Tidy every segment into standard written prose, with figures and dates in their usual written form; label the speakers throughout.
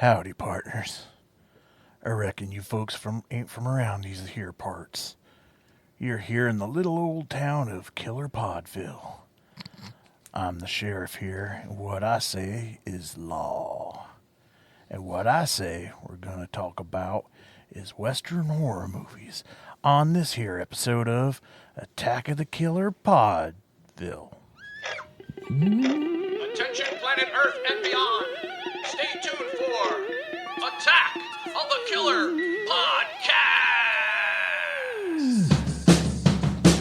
Speaker 1: Howdy, partners. I reckon you folks ain't from around these here parts. You're here in the little old town of Killer Podville. I'm the sheriff here, and what I say is law. And what I say we're going to talk about is Western horror movies on this here episode of Attack of the Killer Podville.
Speaker 2: Attention planet Earth and beyond. Stay tuned for Attack of the Killer Podcast.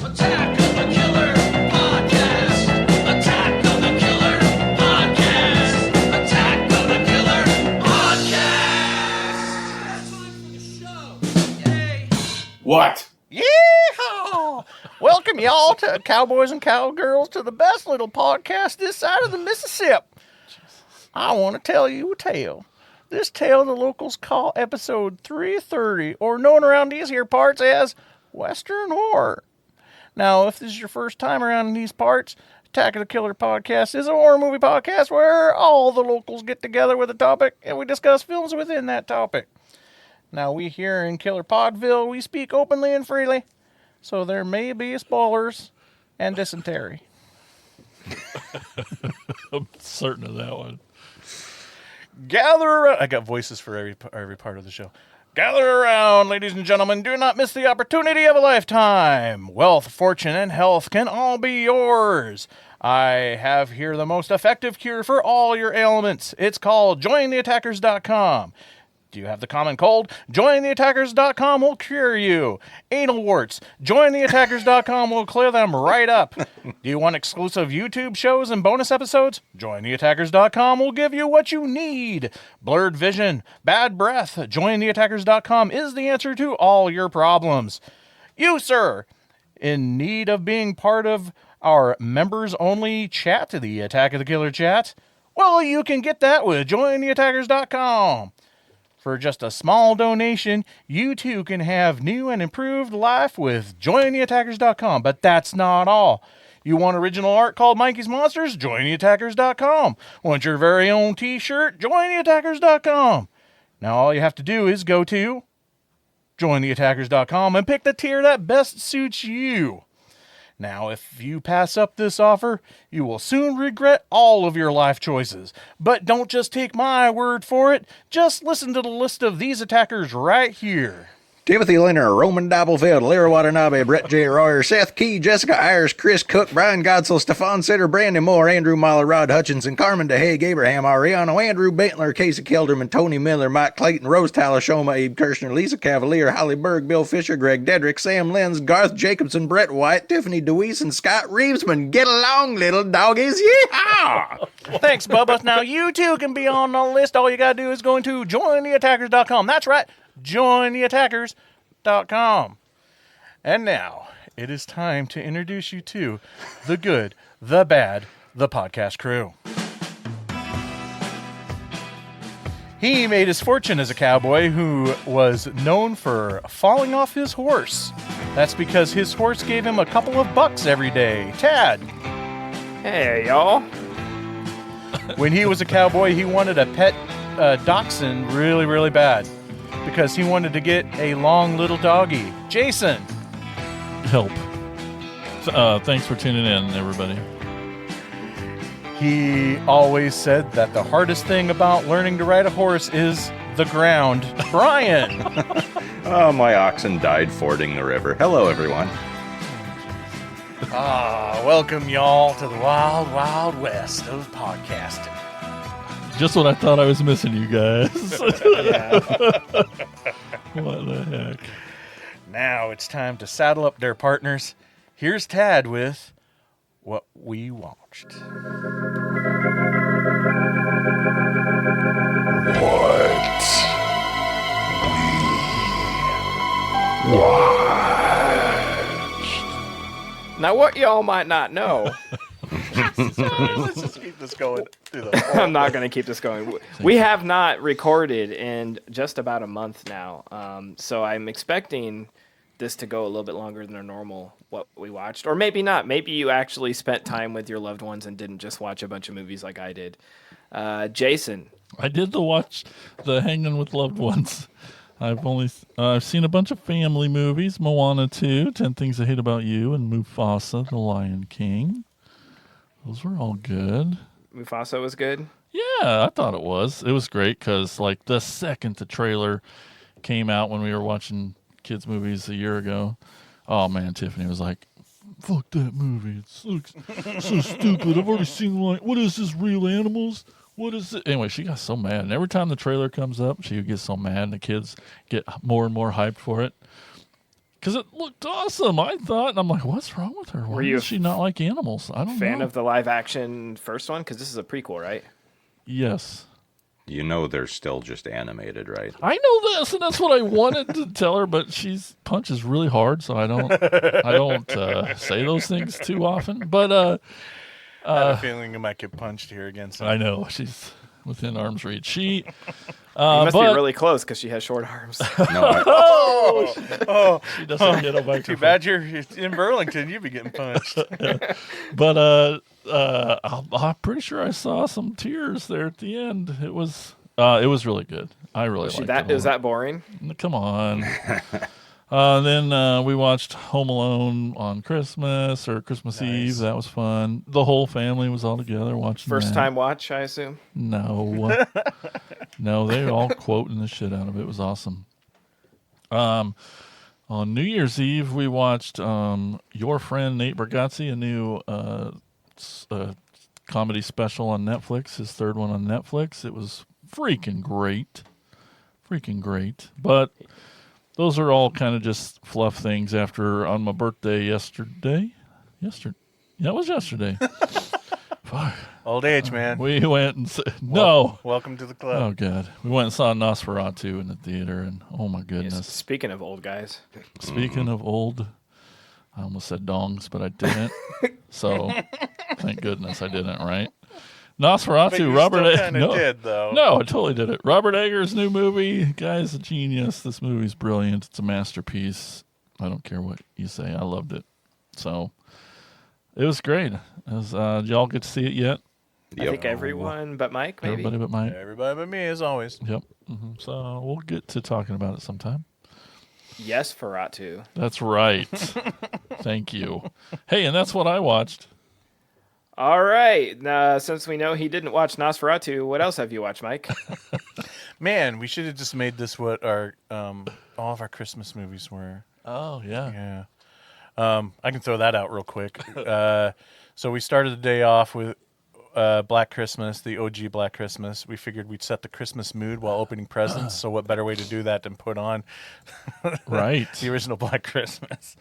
Speaker 2: Attack of the Killer Podcast. Attack of the Killer Podcast. Attack of the Killer Podcast. That's time for the show. Yay.
Speaker 3: What?
Speaker 1: Yeehaw! Welcome y'all to Cowboys and Cowgirls to the best little podcast this side of the Mississippi. I want to tell you a tale. This tale the locals call episode 330, or known around these here parts as Western Horror. Now, if this is your first time around in these parts, Attack of the Killer Podcast is a horror movie podcast where all the locals get together with a topic and we discuss films within that topic. Now, we here in Killer Podville, we speak openly and freely, so there may be spoilers and dysentery.
Speaker 4: I'm certain of that one.
Speaker 1: Gather around. I got voices for every part of the show. Gather around, ladies and gentlemen. Do not miss the opportunity of a lifetime. Wealth, fortune, and health can all be yours. I have here the most effective cure for all your ailments. It's called jointheattackers.com. Do you have the common cold? JoinTheAttackers.com will cure you. Anal warts? JoinTheAttackers.com will clear them right up. Do you want exclusive YouTube shows and bonus episodes? JoinTheAttackers.com will give you what you need. Blurred vision, bad breath? JoinTheAttackers.com is the answer to all your problems. You, sir, in need of being part of our members-only chat, the Attack of the Killer chat? Well, you can get that with JoinTheAttackers.com. For just a small donation, you too can have new and improved life with JoinTheAttackers.com. But that's not all. You want original art called Mikey's Monsters? JoinTheAttackers.com. Want your very own t-shirt? JoinTheAttackers.com. Now all you have to do is go to JoinTheAttackers.com and pick the tier that best suits you. Now, if you pass up this offer, you will soon regret all of your life choices. But don't just take my word for it. Just listen to the list of these attackers right here.
Speaker 5: Timothy Leonard, Roman Doublefield, Lyra Watanabe, Brett J. Royer, Seth Key, Jessica Ayers, Chris Cook, Brian Godsell, Stefan Sitter, Brandon Moore, Andrew Mahler, Rod Hutchinson, Carmen DeHague, Abraham Ariano, Andrew Bentler, Casey Kelderman, Tony Miller, Mike Clayton, Rose Talashoma, Abe Kirshner, Lisa Cavalier, Holly Berg, Bill Fisher, Greg Dedrick, Sam Lenz, Garth Jacobson, Brett White, Tiffany DeWeese, and Scott Reevesman. Get along, little doggies. Yeehaw!
Speaker 1: Thanks, Bubba. Now, you too can be on the list. All you got to do is go into JoinTheAttackers.com. That's right, JoinTheAttackers.com. And now, it is time to introduce you to the good, the bad, the podcast crew. He made his fortune as a cowboy who was known for falling off his horse. That's because his horse gave him a couple of bucks every day. Tad.
Speaker 6: Hey, y'all.
Speaker 1: When he was a cowboy, he wanted a pet dachshund really, really bad because he wanted to get a long little doggy. Jason.
Speaker 4: Help. Thanks for tuning in, everybody.
Speaker 1: He always said that the hardest thing about learning to ride a horse is the ground. Brian.
Speaker 5: Oh, my oxen died fording the river. Hello, everyone.
Speaker 1: Welcome y'all to the wild, wild west of podcasting.
Speaker 4: Just what I thought I was missing, you guys.
Speaker 1: Yeah.
Speaker 4: What the heck?
Speaker 1: Now it's time to saddle up their partners. Here's Tad with What We Watched.
Speaker 6: Now, what y'all might not know,
Speaker 1: Let's just keep this going through the whole
Speaker 6: I'm not going to keep this going. We have not recorded in just about a month now, so I'm expecting this to go a little bit longer than our normal what we watched, or maybe not. Maybe you actually spent time with your loved ones and didn't just watch a bunch of movies like I did. Jason.
Speaker 4: I did watch the Hanging with Loved Ones. I've seen a bunch of family movies. Moana 2, 10 Things I Hate About You, and Mufasa, The Lion King. Those were all good.
Speaker 6: Mufasa was good.
Speaker 4: Yeah, I thought it was. It was great because, like, the second the trailer came out when we were watching kids' movies a year ago, oh, man, Tiffany was like, fuck that movie. It looks so stupid. I've already seen, like, what is this, real animals? What is it? Anyway, she got so mad. And every time the trailer comes up, she gets so mad, and the kids get more and more hyped for it. Because it looked awesome, I thought. And I'm like, what's wrong with her? Why does she not like animals? I don't know.
Speaker 6: Fan of the live action first one? Because this is a prequel, right?
Speaker 4: Yes.
Speaker 5: You know they're still just animated, right?
Speaker 4: I know this, and that's what I wanted to tell her, but she's punches really hard, so I don't say those things too often. But
Speaker 1: I have a feeling you might get punched here again.
Speaker 4: I know she's within arm's reach. She
Speaker 6: You must be really close because she has short arms.
Speaker 5: No,
Speaker 4: she doesn't get a microphone.
Speaker 1: Too bad you're in Burlington. You'd be getting punched.
Speaker 4: But I'm pretty sure I saw some tears there at the end. It was really good. I really liked it.
Speaker 6: Is that boring?
Speaker 4: Come on. Then we watched Home Alone on Christmas or Christmas Eve. That was fun. The whole family was all together watching.
Speaker 6: First time watch, I assume?
Speaker 4: No. No, they all quoting the shit out of it. It was awesome. On New Year's Eve, we watched Your Friend Nate Bargatze, a new comedy special on Netflix, his third one on Netflix. It was freaking great. But those are all kind of just fluff things after on my birthday yesterday. Yeah, it was yesterday. Fuck.
Speaker 1: Old age, man.
Speaker 4: We went and no.
Speaker 1: Welcome to the club.
Speaker 4: Oh God, we went and saw Nosferatu in the theater, and oh my goodness.
Speaker 6: Yes, speaking of old guys.
Speaker 4: Speaking of old, I almost said dongs, but I didn't. So thank goodness I didn't. Right? Nosferatu. Robert
Speaker 1: Eggers did though.
Speaker 4: No, I totally did it. Robert Eggers' new movie. Guy's a genius. This movie's brilliant. It's a masterpiece. I don't care what you say. I loved it. So it was great. Did y'all get to see it yet?
Speaker 6: I think everyone but Mike, maybe.
Speaker 4: Everybody but Mike.
Speaker 1: Everybody but me, as always.
Speaker 4: Yep. So we'll get to talking about it sometime.
Speaker 6: Yes, Ferratu.
Speaker 4: That's right. Thank you. Hey, and that's what I watched.
Speaker 6: All right. Now, since we know he didn't watch Nosferatu, what else have you watched, Mike?
Speaker 1: Man, we should have just made this what our all of our Christmas movies were.
Speaker 4: Oh, yeah.
Speaker 1: Yeah. I can throw that out real quick. So we started the day off with Black Christmas, the OG Black Christmas. We figured we'd set the Christmas mood while opening presents. So what better way to do that than put on
Speaker 4: right
Speaker 1: the original Black Christmas?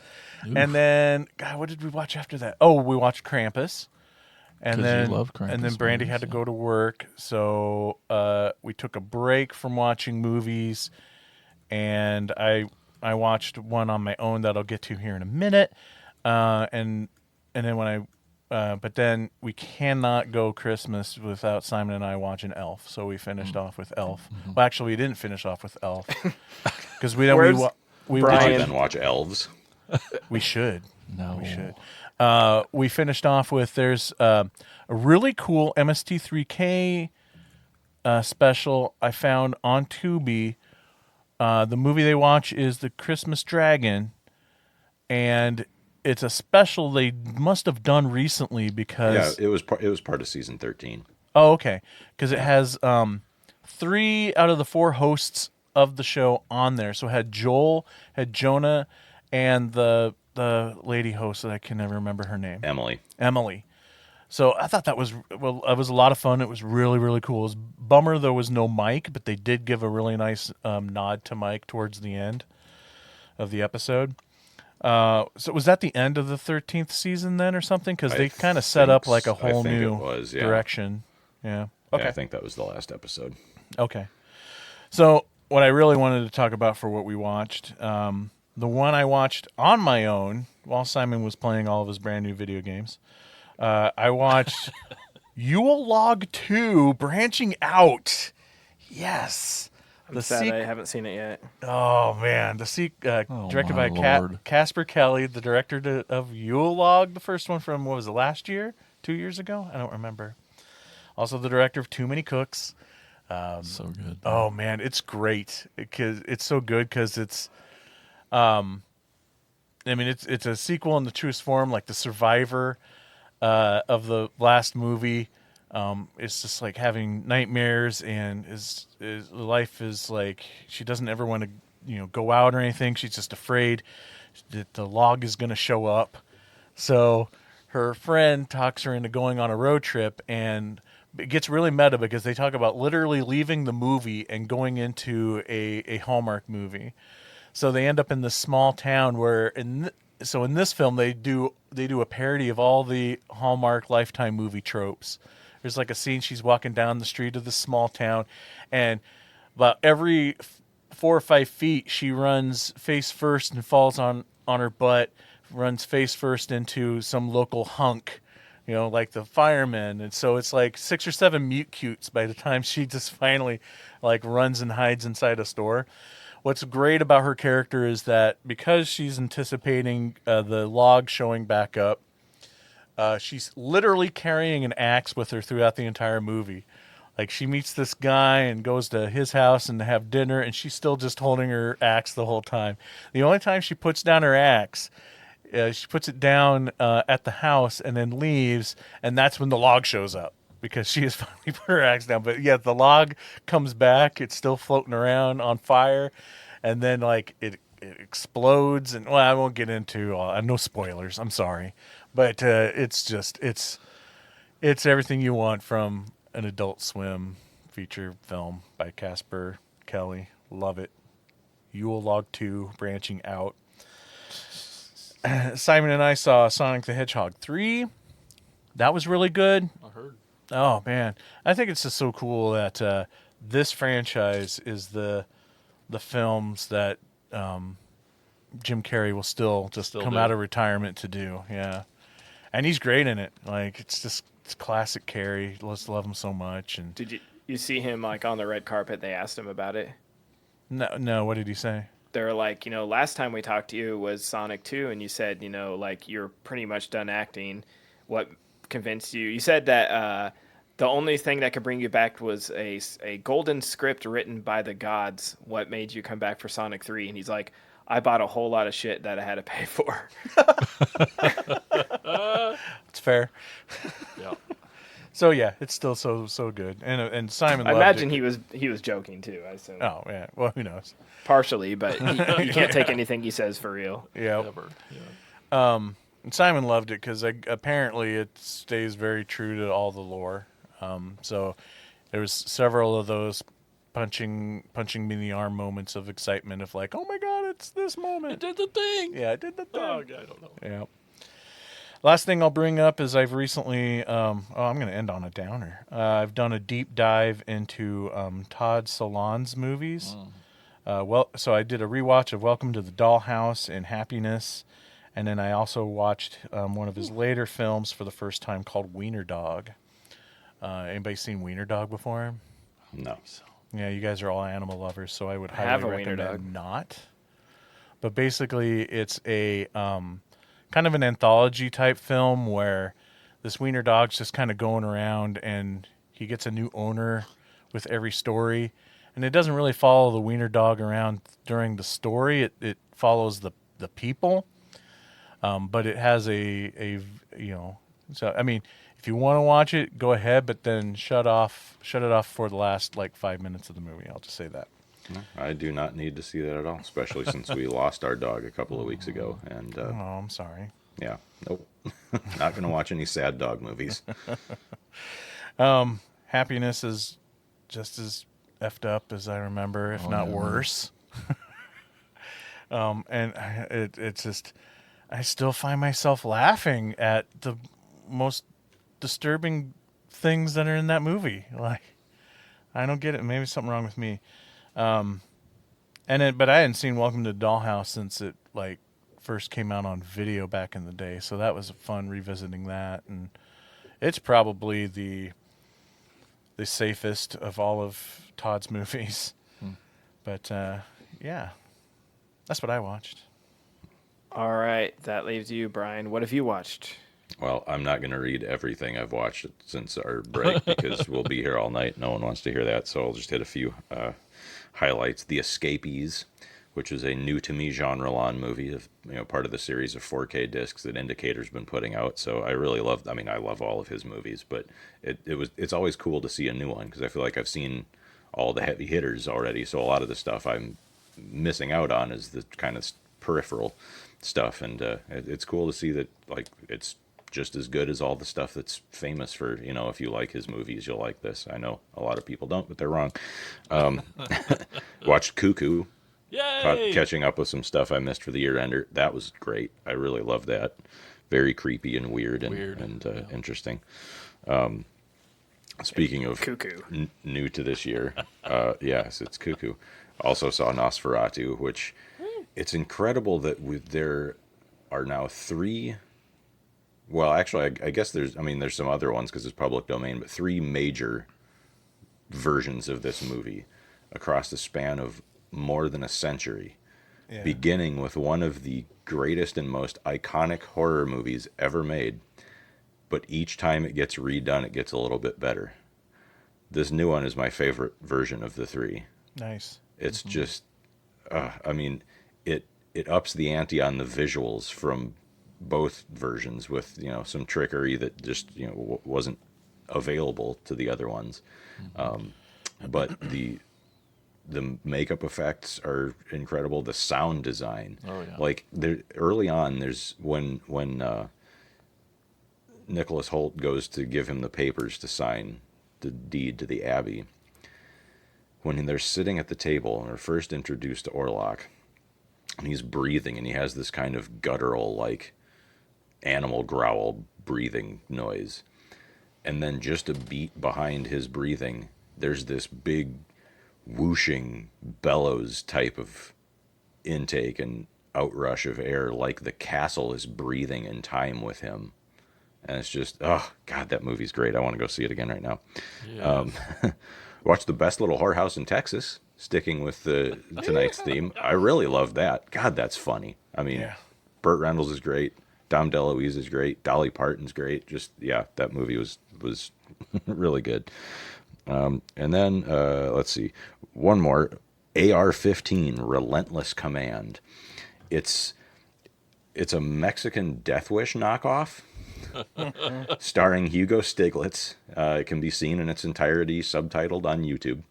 Speaker 1: Oof. And then, God, what did we watch after that? Oh, we watched Krampus. And then, Brandy had to go to work, so we took a break from watching movies, and I watched one on my own that I'll get to here in a minute, and then but then we cannot go Christmas without Simon and I watching Elf, so we finished off with Elf. Mm-hmm. Well, actually, we didn't finish off with Elf because we
Speaker 5: then watch Elves.
Speaker 1: We should.
Speaker 4: No,
Speaker 1: we should. We finished off with there's a really cool MST3K special I found on Tubi. The movie they watch is The Christmas Dragon, and it's a special they must have done recently because
Speaker 5: it was part of season 13.
Speaker 1: Oh, okay, because it has 3 out of the 4 hosts of the show on there. So it had Joel, had Jonah, and the lady host that I can never remember her name. Emily. So I thought it was a lot of fun. It was really, really cool. It was bummer there was no Mike, but they did give a really nice nod to Mike towards the end of the episode. So was that the end of the 13th season then or something? Because they kind of set up like a whole new direction. Yeah. Okay.
Speaker 5: Yeah, I think that was the last episode.
Speaker 1: Okay. So what I really wanted to talk about for what we watched, the one I watched on my own while Simon was playing all of his brand new video games, I watched Yule Log 2 Branching Out. Yes.
Speaker 6: I'm sad I haven't seen it yet.
Speaker 1: Oh, man. Directed by Casper Kelly, the director of Yule Log, the first one from, what was it, last year? 2 years ago? I don't remember. Also the director of Too Many Cooks.
Speaker 4: So good.
Speaker 1: Oh man, it's great because it's so good because it's a sequel in the truest form, like the survivor of the last movie. It's just like having nightmares, and his life is like she doesn't ever want to go out or anything. She's just afraid that the log is going to show up. So her friend talks her into going on a road trip, and it gets really meta because they talk about literally leaving the movie and going into a Hallmark movie. So they end up in this small town where in this film they do a parody of all the Hallmark Lifetime movie tropes. There's like a scene she's walking down the street of this small town, and about every 4 or 5 feet she runs face first and falls on her butt, runs face first into some local hunk, like the firemen. And so it's like 6 or 7 mute cutes by the time she just finally like runs and hides inside a store. What's great about her character is that because she's anticipating the log showing back up, she's literally carrying an axe with her throughout the entire movie. Like she meets this guy and goes to his house and have dinner, and she's still just holding her axe the whole time. The only time she puts down her axe, she puts it down at the house and then leaves, and that's when the log shows up because she has finally put her axe down. But yeah, the log comes back; it's still floating around on fire, and then like it explodes. And well, I won't get into no spoilers. I'm sorry, but it's everything you want from an Adult Swim feature film by Casper Kelly. Love it. Yule Log 2 branching out. Simon and I saw Sonic the Hedgehog 3. That was really good.
Speaker 4: I heard.
Speaker 1: Oh, man. I think it's just so cool that this franchise is the films that Jim Carrey will still come
Speaker 4: do.
Speaker 1: out of retirement to do. Yeah. And he's great in it. Like, it's classic Carrey. Let's love him so much. And
Speaker 6: Did you see him like on the red carpet? They asked him about it.
Speaker 1: No, what did he say?
Speaker 6: They were like, last time we talked to you was Sonic 2, and you said, like you're pretty much done acting. What convinced you? You said that the only thing that could bring you back was a golden script written by the gods. What made you come back for Sonic 3? And he's like, I bought a whole lot of shit that I had to pay for.
Speaker 1: It's fair.
Speaker 4: Yeah.
Speaker 1: So yeah, it's still so good. And Simon
Speaker 6: I
Speaker 1: loved
Speaker 6: imagine
Speaker 1: it.
Speaker 6: he was joking too. I assume
Speaker 1: Oh yeah. Well, who knows?
Speaker 6: partially, but you can't take anything he says for real.
Speaker 1: Yeah.
Speaker 4: Never. Yeah.
Speaker 1: And Simon loved it because apparently it stays very true to all the lore. So there was several of those punching me in the arm moments of excitement of like, oh my god, it's this moment.
Speaker 4: It did the thing.
Speaker 1: Yeah, it did the thing.
Speaker 4: Oh, I don't know.
Speaker 1: Yeah. Last thing I'll bring up is I've recently, I'm going to end on a downer. I've done a deep dive into Todd Solondz's movies. So I did a rewatch of Welcome to the Dollhouse and Happiness, and then I also watched one of his later films for the first time called Wiener Dog. Anybody seen Wiener Dog before?
Speaker 5: No.
Speaker 1: Yeah, you guys are all animal lovers, so I would
Speaker 6: have
Speaker 1: highly
Speaker 6: a wiener
Speaker 1: recommend
Speaker 6: dog.
Speaker 1: not. But basically, it's a kind of an anthology type film where this wiener dog's just kind of going around and he gets a new owner with every story. And it doesn't really follow the wiener dog around during the story. It follows the people. But it has so I mean, if you want to watch it, go ahead, but then shut it off for the last like 5 minutes of the movie. I'll just say that.
Speaker 5: I do not need to see that at all, especially since we lost our dog a couple of weeks ago. And
Speaker 1: Oh, I'm sorry.
Speaker 5: yeah, nope. Not going to watch any sad dog movies.
Speaker 1: Happiness is just as effed up as I remember, if not worse. And it's just, I still find myself laughing at the most disturbing things that are in that movie. Like, I don't get it. Maybe something wrong with me. But I hadn't seen Welcome to the Dollhouse since it like first came out on video back in the day. So that was fun revisiting that, and it's probably the safest of all of Todd's movies. But yeah, that's what I watched.
Speaker 6: All right, that leaves you, Brian. What have you watched?
Speaker 5: Well, I'm not going to read everything I've watched since our break because we'll be here all night. No one wants to hear that, so I'll just hit a few highlights. The Escapees, which is a new to me genre lawn movie, of part of the series of 4K discs that Indicator's been putting out. So I really love. I mean, I love all of his movies, but it's always cool to see a new one because I feel like I've seen all the heavy hitters already. So a lot of the stuff I'm missing out on is the kind of peripheral stuff, and it's cool to see that like it's just as good as all the stuff that's famous for, if you like his movies, you'll like this. I know a lot of people don't, but they're wrong. Watched Cuckoo.
Speaker 4: Yay!
Speaker 5: Catching up with some stuff I missed for the year ender. That was great. I really loved that. Very creepy and weird and interesting. Speaking of
Speaker 6: Cuckoo.
Speaker 5: New to this year, yes, it's Cuckoo. Also saw Nosferatu, which it's incredible that there are now 3. Well, actually, I guess there's some other ones because it's public domain, but 3 major versions of this movie across the span of more than a century, beginning with one of the greatest and most iconic horror movies ever made, but each time it gets redone, it gets a little bit better. This new one is my favorite version of the 3.
Speaker 1: Nice.
Speaker 5: It's just, it ups the ante on the visuals from both versions with, some trickery that just, wasn't available to the other ones. But the makeup effects are incredible. The sound design, like early on, there's when Nicholas Hoult goes to give him the papers to sign the deed to the abbey. When they're sitting at the table and are first introduced to Orlok, and he's breathing, and he has this kind of guttural, like animal growl breathing noise, and then just a beat behind his breathing, there's this big whooshing bellows type of intake and outrush of air, like the castle is breathing in time with him. And it's just, oh god, that movie's great. I want to go see it again right now. Watch The Best Little Whorehouse in Texas, sticking with tonight's theme. I really love that. God, that's funny. I mean, Burt Reynolds is great, Dom DeLuise is great, Dolly Parton's great. Just that movie was really good. And then let's see, one more, AR-15, Relentless Command. It's a Mexican Death Wish knockoff, starring Hugo Stiglitz. It can be seen in its entirety, subtitled on YouTube.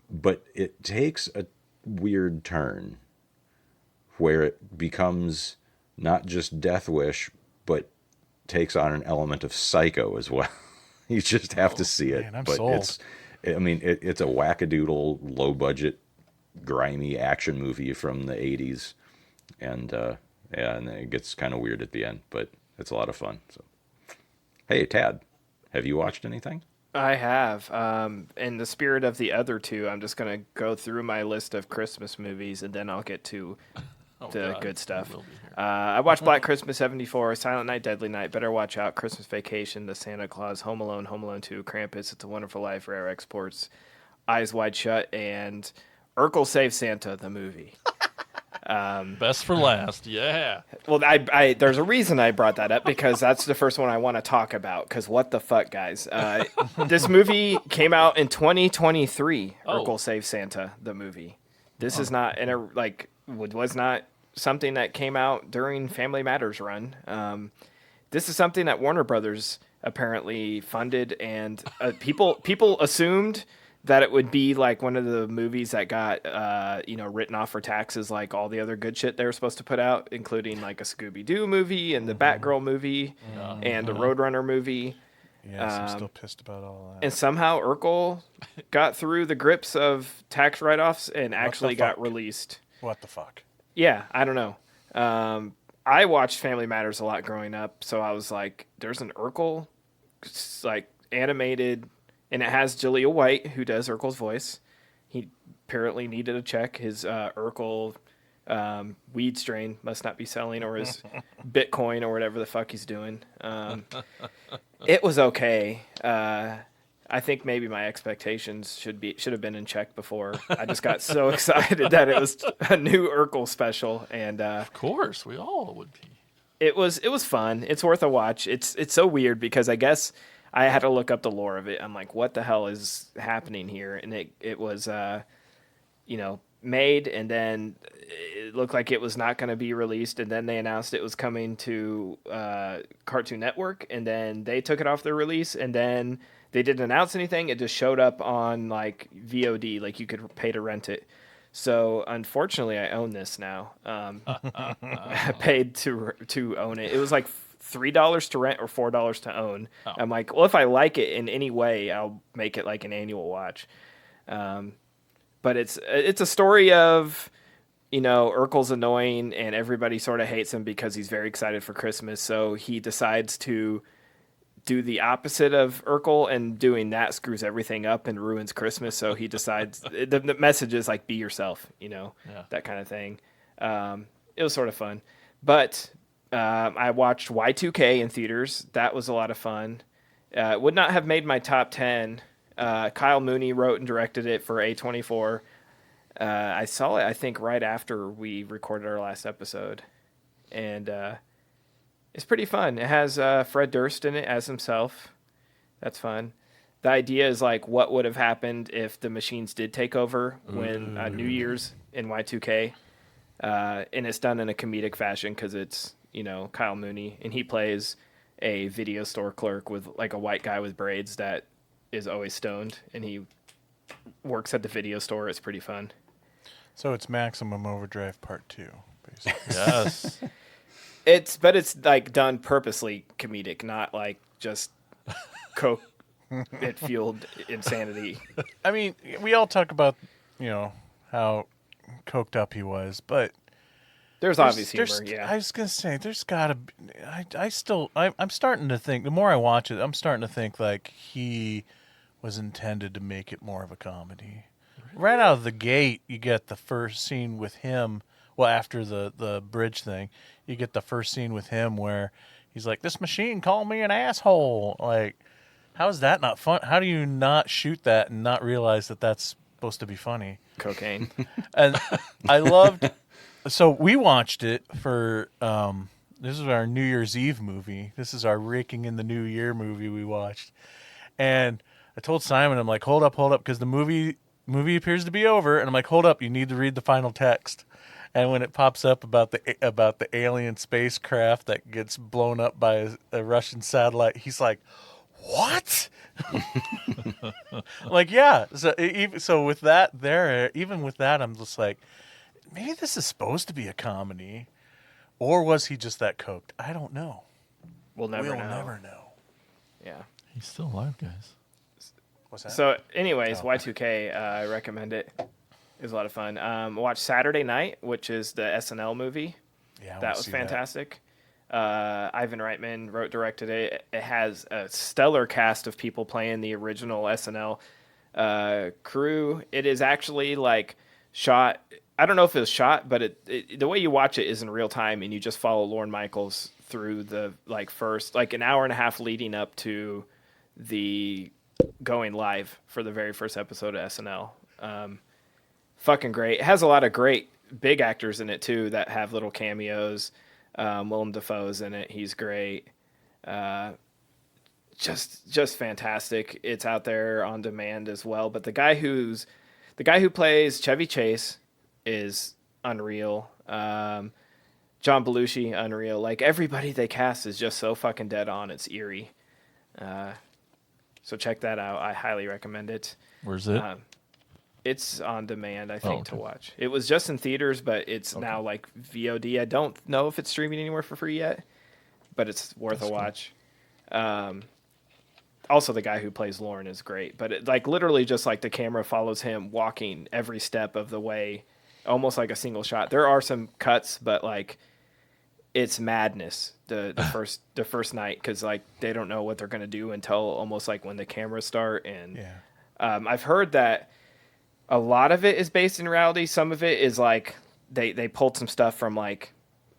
Speaker 5: But it takes a weird turn where it becomes not just Death Wish, but takes on an element of Psycho as well. You just have to see it.
Speaker 1: Man, I'm
Speaker 5: but
Speaker 1: sold.
Speaker 5: it's a wackadoodle, low budget, grimy action movie from the 80s. And and then it gets kind of weird at the end, but it's a lot of fun. So, hey, Tad, have you watched anything?
Speaker 6: I have. In the spirit of the other 2, I'm just going to go through my list of Christmas movies, and then I'll get to the good stuff. I watched Black Christmas 74, Silent Night, Deadly Night, Better Watch Out, Christmas Vacation, The Santa Claus, Home Alone 2, Krampus, It's a Wonderful Life, Rare Exports, Eyes Wide Shut, and Urkel Save Santa, the movie.
Speaker 4: Best for last, yeah.
Speaker 6: Well, I there's a reason I brought that up, because that's the first one I want to talk about, because what the fuck, guys. This movie came out in 2023, Urkel Save Santa, the movie. This is not, was not something that came out during Family Matters run. This is something that Warner Brothers apparently funded, and people assumed that it would be like one of the movies that got written off for taxes, like all the other good shit they were supposed to put out, including like a Scooby-Doo movie and the Batgirl movie and the Roadrunner movie.
Speaker 1: Yes, I'm still pissed about all that.
Speaker 6: And somehow Urkel got through the grips of tax write-offs and actually got released.
Speaker 1: What the fuck?
Speaker 6: Yeah, I don't know. I watched Family Matters a lot growing up, so I was like, there's an Urkel animated, and it has Jaleel White, who does Urkel's voice. He apparently needed a check. His Urkel weed strain must not be selling, or his Bitcoin, or whatever the fuck he's doing. It was okay. I think maybe my expectations should have been in check before. I just got so excited that it was a new Urkel special, and
Speaker 4: Of course, we all would be.
Speaker 6: It was fun. It's worth a watch. It's so weird because I guess I had to look up the lore of it. I'm like, what the hell is happening here? And it was made, and then it looked like it was not going to be released, and then they announced it was coming to Cartoon Network, and then they took it off their release, and then they didn't announce anything. It just showed up on like VOD, like you could pay to rent it. So unfortunately, I own this now. I paid to own it. It was like $3 to rent or $4 to own.
Speaker 4: Oh.
Speaker 6: I'm like, well, if I like it in any way, I'll make it like an annual watch. But it's a story of, Urkel's annoying and everybody sort of hates him because he's very excited for Christmas. So he decides to do the opposite of Urkel, and doing that screws everything up and ruins Christmas. So he decides the message is like, be yourself, that kind of thing. It was sort of fun, but I watched Y2K in theaters. That was a lot of fun. Would not have made my top 10. Kyle Mooney wrote and directed it for A24. I saw it, I think, right after we recorded our last episode, and it's pretty fun. It has Fred Durst in it as himself. That's fun. The idea is like, what would have happened if the machines did take over when New Year's in Y2K, and it's done in a comedic fashion because it's Kyle Mooney, and he plays a video store clerk with like a white guy with braids that is always stoned, and he works at the video store. It's pretty fun.
Speaker 1: So it's Maximum Overdrive Part 2, basically.
Speaker 4: Yes.
Speaker 6: It's like done purposely comedic, not like just coke it fueled insanity.
Speaker 1: I mean, we all talk about, how coked up he was, but
Speaker 6: There's obvious humor, yeah.
Speaker 1: I was gonna say, there's gotta be. I'm starting to think. The more I watch it, I'm starting to think like he was intended to make it more of a comedy. Right out of the gate, you get the first scene with him. Well, after the bridge thing, you get the first scene with him where he's like, "This machine called me an asshole." Like, how is that not fun? How do you not shoot that and not realize that that's supposed to be funny?
Speaker 6: Cocaine.
Speaker 1: And I loved. So we watched it for. This is our New Year's Eve movie. This is our Raking in the New Year movie we watched, and I told Simon, I'm like, hold up, because the movie appears to be over, and I'm like, hold up, you need to read the final text. And when it pops up about the alien spacecraft that gets blown up by a Russian satellite, he's like, what? Like, yeah. So with that there, even with that, I'm just like, maybe this is supposed to be a comedy, or was he just that coked? I don't know.
Speaker 6: We'll never
Speaker 1: never
Speaker 6: know.
Speaker 1: know.
Speaker 6: Yeah.
Speaker 4: He's still alive, guys.
Speaker 1: What's that?
Speaker 6: So, anyways, Y2K, I recommend it. It was a lot of fun. Watch Saturday Night, which is the SNL movie.
Speaker 1: Yeah,
Speaker 6: That was fantastic. Ivan Reitman directed it. It has a stellar cast of people playing the original SNL crew. It is actually like shot. I don't know if it was shot, but the way you watch it is in real time, and you just follow Lorne Michaels through the first an hour and a half leading up to the going live for the very first episode of SNL. Fucking great. It has a lot of great big actors in it too that have little cameos. Willem Dafoe's in it. He's great. Just fantastic. It's out there on demand as well. But the guy who plays Chevy Chase is unreal. John Belushi, unreal. Like, everybody they cast is just so fucking dead on. It's eerie. So check that out. I highly recommend it.
Speaker 4: Where's it?
Speaker 6: It's on demand, I think, to
Speaker 4: okay.
Speaker 6: watch. It was just in theaters, but it's now like VOD. I don't know if it's streaming anywhere for free yet, but it's worth a watch. Also, the guy who plays Lauren is great, but it, literally just the camera follows him walking every step of the way, almost like a single shot. There are some cuts, but it's madness the first night, because they don't know what they're gonna do until almost when the cameras start. And I've heard that a lot of it is based in reality. Some of it is they pulled some stuff from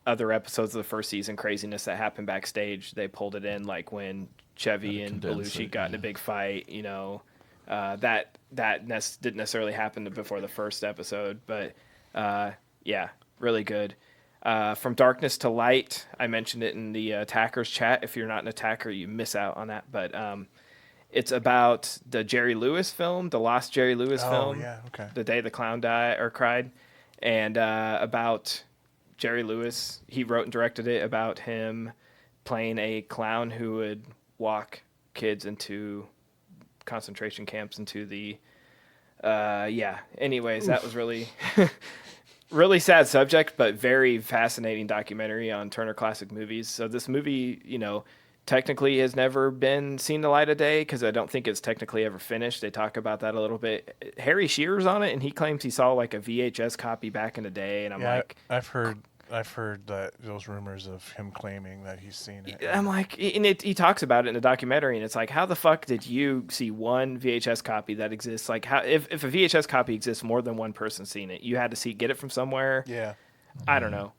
Speaker 6: other episodes of the first season craziness that happened backstage. They pulled it in when Chevy and Belushi got in a big fight. That didn't necessarily happen before the first episode, but yeah, really good. From Darkness to Light, I mentioned it in the Attackers chat. If you're not an attacker, you miss out on that. But it's about the Jerry Lewis film, the lost Jerry Lewis film.
Speaker 1: Yeah, okay.
Speaker 6: The Day the Clown Died or Cried, and about Jerry Lewis. He wrote and directed it about him playing a clown who would walk kids into concentration camps, into the anyways. Oof. That was really really sad subject, but very fascinating documentary on Turner Classic Movies. So this movie, technically has never been seen the light of day because I don't think it's technically ever finished. They talk about that a little bit. Harry Shearer's on it, and he claims he saw like a VHS copy back in the day, and I'm like,
Speaker 1: I've heard that those rumors of him claiming that he's seen it.
Speaker 6: I'm like, and he talks about it in the documentary, and it's like, how the fuck did you see one VHS copy that exists? Like, how if a VHS copy exists, more than one person seen it, you had to get it from somewhere.
Speaker 1: Yeah,
Speaker 6: I don't know.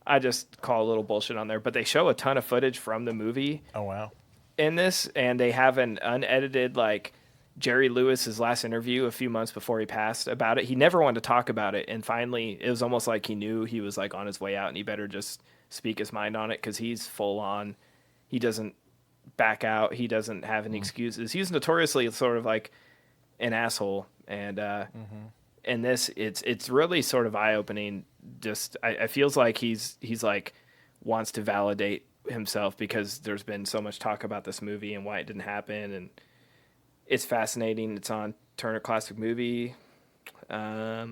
Speaker 6: I just call a little bullshit on there, but they show a ton of footage from the movie.
Speaker 1: Oh wow!
Speaker 6: In this, and they have an unedited Jerry Lewis's last interview a few months before he passed about it. He never wanted to talk about it, and finally, it was almost like he knew he was on his way out, and he better just speak his mind on it because he's full on. He doesn't back out. He doesn't have any excuses. He's notoriously sort of like an asshole, and in this, it's really sort of eye opening. Just I feels like he's wants to validate himself because there's been so much talk about this movie and why it didn't happen, and it's fascinating. It's on Turner Classic Movie. I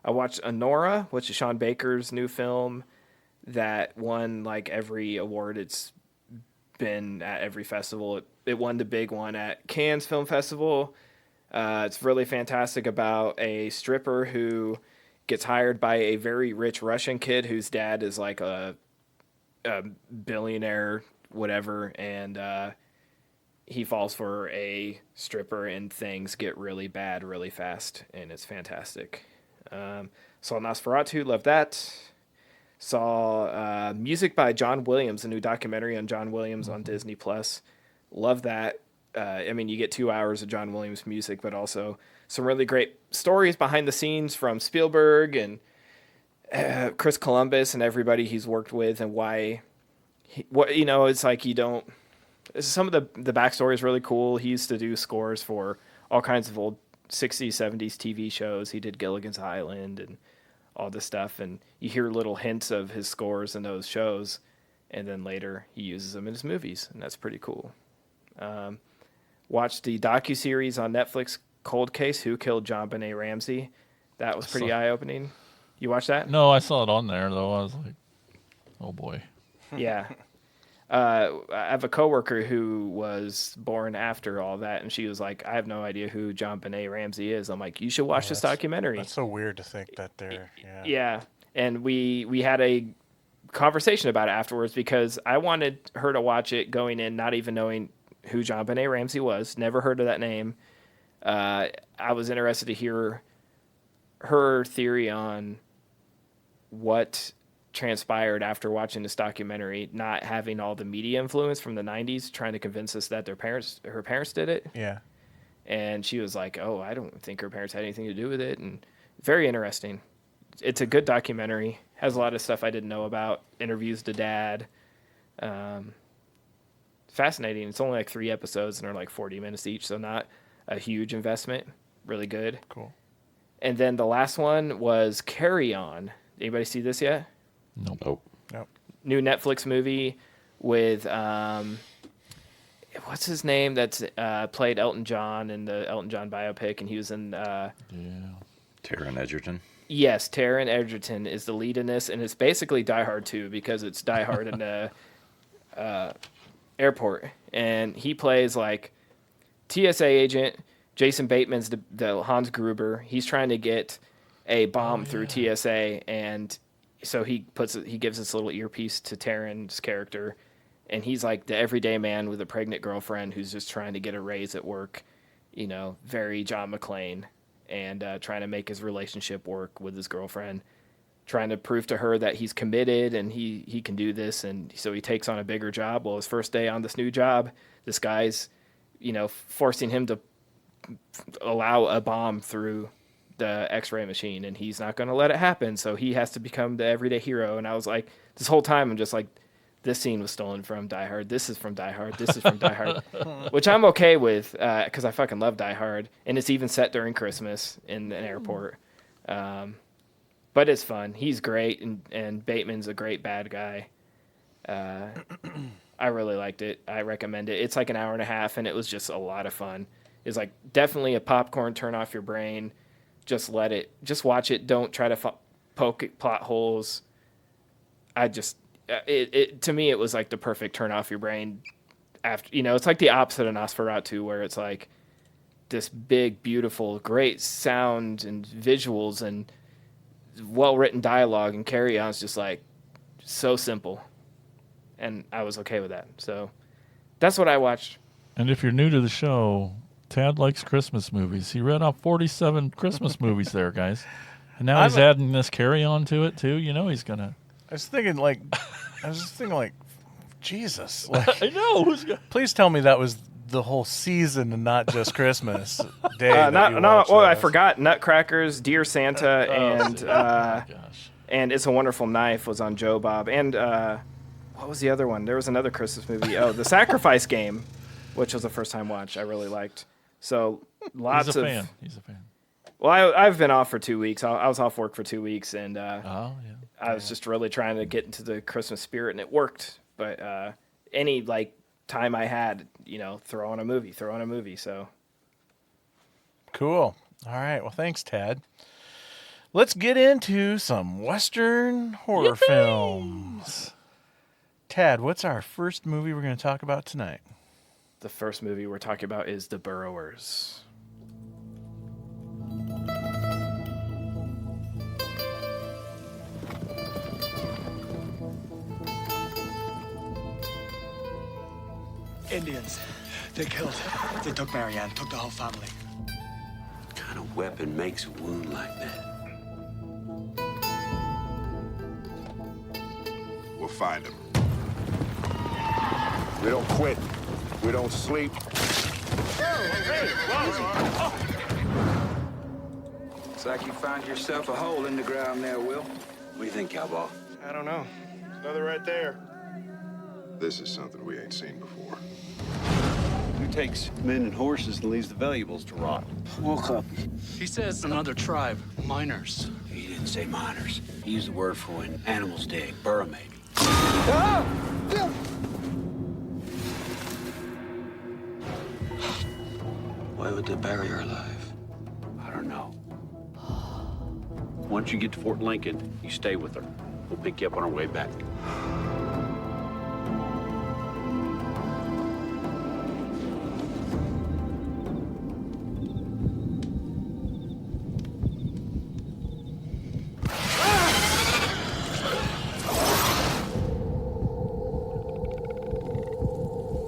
Speaker 6: watched Honora, which is Sean Baker's new film that won every award. It's been at every festival. It won the big one at Cannes Film Festival. It's really fantastic about a stripper who gets hired by a very rich Russian kid whose dad is like a billionaire, whatever, and he falls for a stripper, and things get really bad really fast, and it's fantastic. Saw Nosferatu, love that. Saw Music by John Williams, a new documentary on John Williams on Disney Plus. Love that. You get 2 hours of John Williams music, but also some really great stories behind the scenes from Spielberg and Chris Columbus and everybody he's worked with, and why it's like you don't. Some of the backstory is really cool. He used to do scores for all kinds of old 60s, 70s TV shows. He did Gilligan's Island and all this stuff, and you hear little hints of his scores in those shows, and then later he uses them in his movies, and that's pretty cool. Watched the docuseries on Netflix, Cold Case, Who Killed John Benet Ramsey. That was pretty eye-opening. You watched that?
Speaker 4: No, I saw it on there, though. I was like, oh, boy.
Speaker 6: Yeah. I have a coworker who was born after all that, and she was like, I have no idea who John Benet Ramsey is. I'm like, you should watch this documentary.
Speaker 1: That's so weird to think that they're...
Speaker 6: Yeah. And we had a conversation about it afterwards because I wanted her to watch it going in not even knowing who John Benet Ramsey was. Never heard of that name. I was interested to hear her theory on what transpired after watching this documentary, not having all the media influence from the 90s trying to convince us that her parents did it.
Speaker 1: Yeah.
Speaker 6: And she was like, oh, I don't think her parents had anything to do with it. And very interesting. It's a good documentary. Has a lot of stuff I didn't know about. Interviews the dad. Fascinating. It's only 3 episodes and they're 40 minutes each, so not a huge investment. Really good.
Speaker 1: Cool.
Speaker 6: And then the last one was Carry On. Anybody see this yet?
Speaker 4: Nope.
Speaker 6: New Netflix movie with what's his name? That's played Elton John in the Elton John biopic, and he was in
Speaker 5: Taron Egerton.
Speaker 6: Yes, Taron Egerton is the lead in this, and it's basically Die Hard 2 because it's Die Hard in the airport, and he plays TSA agent. Jason Bateman's the Hans Gruber. He's trying to get a bomb through TSA, and so he gives this little earpiece to Taron's character, and he's the everyday man with a pregnant girlfriend who's just trying to get a raise at work, very John McClane, and trying to make his relationship work with his girlfriend, trying to prove to her that he's committed and he can do this, and so he takes on a bigger job. Well, his first day on this new job, this guy's, forcing him to allow a bomb through the X-ray machine, and he's not going to let it happen. So he has to become the everyday hero. And I was like, this whole time, I'm just like, this scene was stolen from Die Hard. This is from Die Hard. This is from Die Hard, which I'm okay with because I fucking love Die Hard, and it's even set during Christmas in an airport. But it's fun. He's great, and Bateman's a great bad guy. I really liked it. I recommend it. It's like an hour and a half, and it was just a lot of fun. It's like definitely a popcorn turn off your brain. Just watch it. Don't try to poke at plot holes. To me, it was like the perfect turn off your brain. After, it's like the opposite of Nosferatu, where it's like this big, beautiful, great sound and visuals and well-written dialogue, and Carry On's just like so simple. And I was okay with that. So that's what I watched.
Speaker 4: And if you're new to the show, Tad likes Christmas movies. He read off 47 Christmas movies there, guys. And now he's adding this Carry On to it, too. He's going to...
Speaker 1: I was thinking, Jesus. Like,
Speaker 4: I know.
Speaker 1: please tell me that was the whole season and not just Christmas Day.
Speaker 6: I forgot Nutcrackers, Dear Santa, and
Speaker 4: gosh.
Speaker 6: and It's a Wonderful Knife was on Joe Bob. And what was the other one? There was another Christmas movie. Oh, The Sacrifice Game, which was a first-time watch I really liked. So lots
Speaker 4: He's a fan.
Speaker 6: Well, I've been off for 2 weeks. I was off work for 2 weeks, and I was just really trying to get into the Christmas spirit, and it worked. But any time I had, throw on a movie. So
Speaker 1: Cool. All right. Well, thanks, Tad. Let's get into some Western horror films. Tad, what's our first movie we're going to talk about tonight?
Speaker 6: the first movie we're talking about is The Burrowers.
Speaker 3: Indians. They killed. They took Marianne, took the whole family.
Speaker 7: What kind of weapon makes a wound like that?
Speaker 8: We'll find him.
Speaker 9: We don't quit. We don't sleep.
Speaker 7: Looks like you found yourself a hole in the ground there, Will. What do you think, cowboy?
Speaker 6: I don't know.
Speaker 9: Another right there.
Speaker 8: This is something we ain't seen before.
Speaker 7: Who takes men and horses and leaves the valuables to rot? Well, copy.
Speaker 3: He says another tribe, miners.
Speaker 7: He didn't say miners. He used the word for when animals dig. Burrow, maybe. Why would they bury her alive? I don't know. Once you get to Fort Lincoln, you stay with her. We'll pick you up on our way back.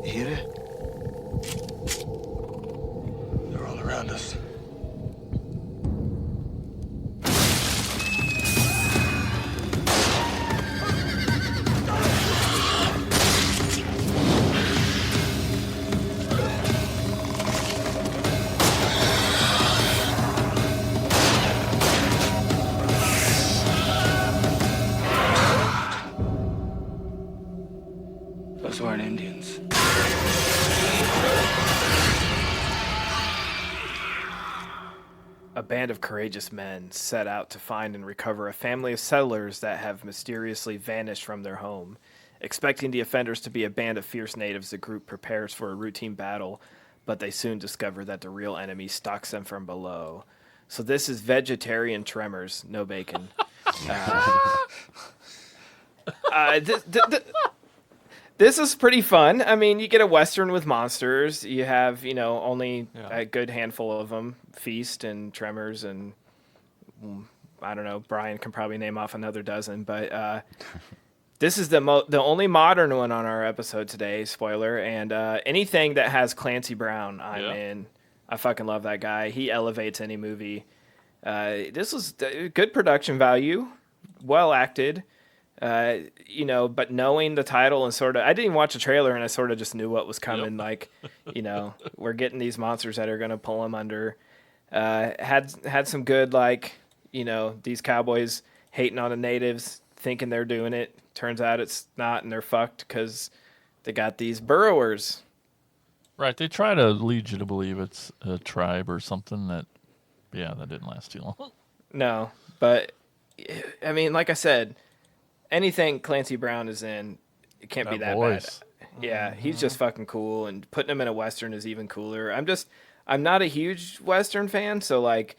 Speaker 3: You hear it? They're all around us. Those weren't Indians.
Speaker 6: A band of courageous men set out to find and recover a family of settlers that have mysteriously vanished from their home. Expecting the offenders to be a band of fierce natives, the group prepares for a routine battle, but they soon discover that the real enemy stalks them from below. So this is vegetarian Tremors, no bacon. This is pretty fun. I mean, you get a Western with monsters. You have, only a good handful of them. Feast and Tremors and, I don't know, Brian can probably name off another dozen. But this is the only modern one on our episode today, spoiler. And anything that has Clancy Brown, I'm in. I fucking love that guy. He elevates any movie. This was good production value, well acted. But knowing the title and sort of, I didn't even watch the trailer and I sort of just knew what was coming. Like, we're getting these monsters that are going to pull them under. Had some good, like, these cowboys hating on the natives, thinking they're doing it. Turns out it's not, and they're fucked because they got these Burrowers.
Speaker 4: Right. They try to lead you to believe it's a tribe or something that didn't last too long.
Speaker 6: No, but I mean, like I said, anything Clancy Brown is in, it can't be that
Speaker 4: voice.
Speaker 6: bad. Yeah, he's just fucking cool, and putting him in a Western is even cooler. I'm not a huge Western fan, so like,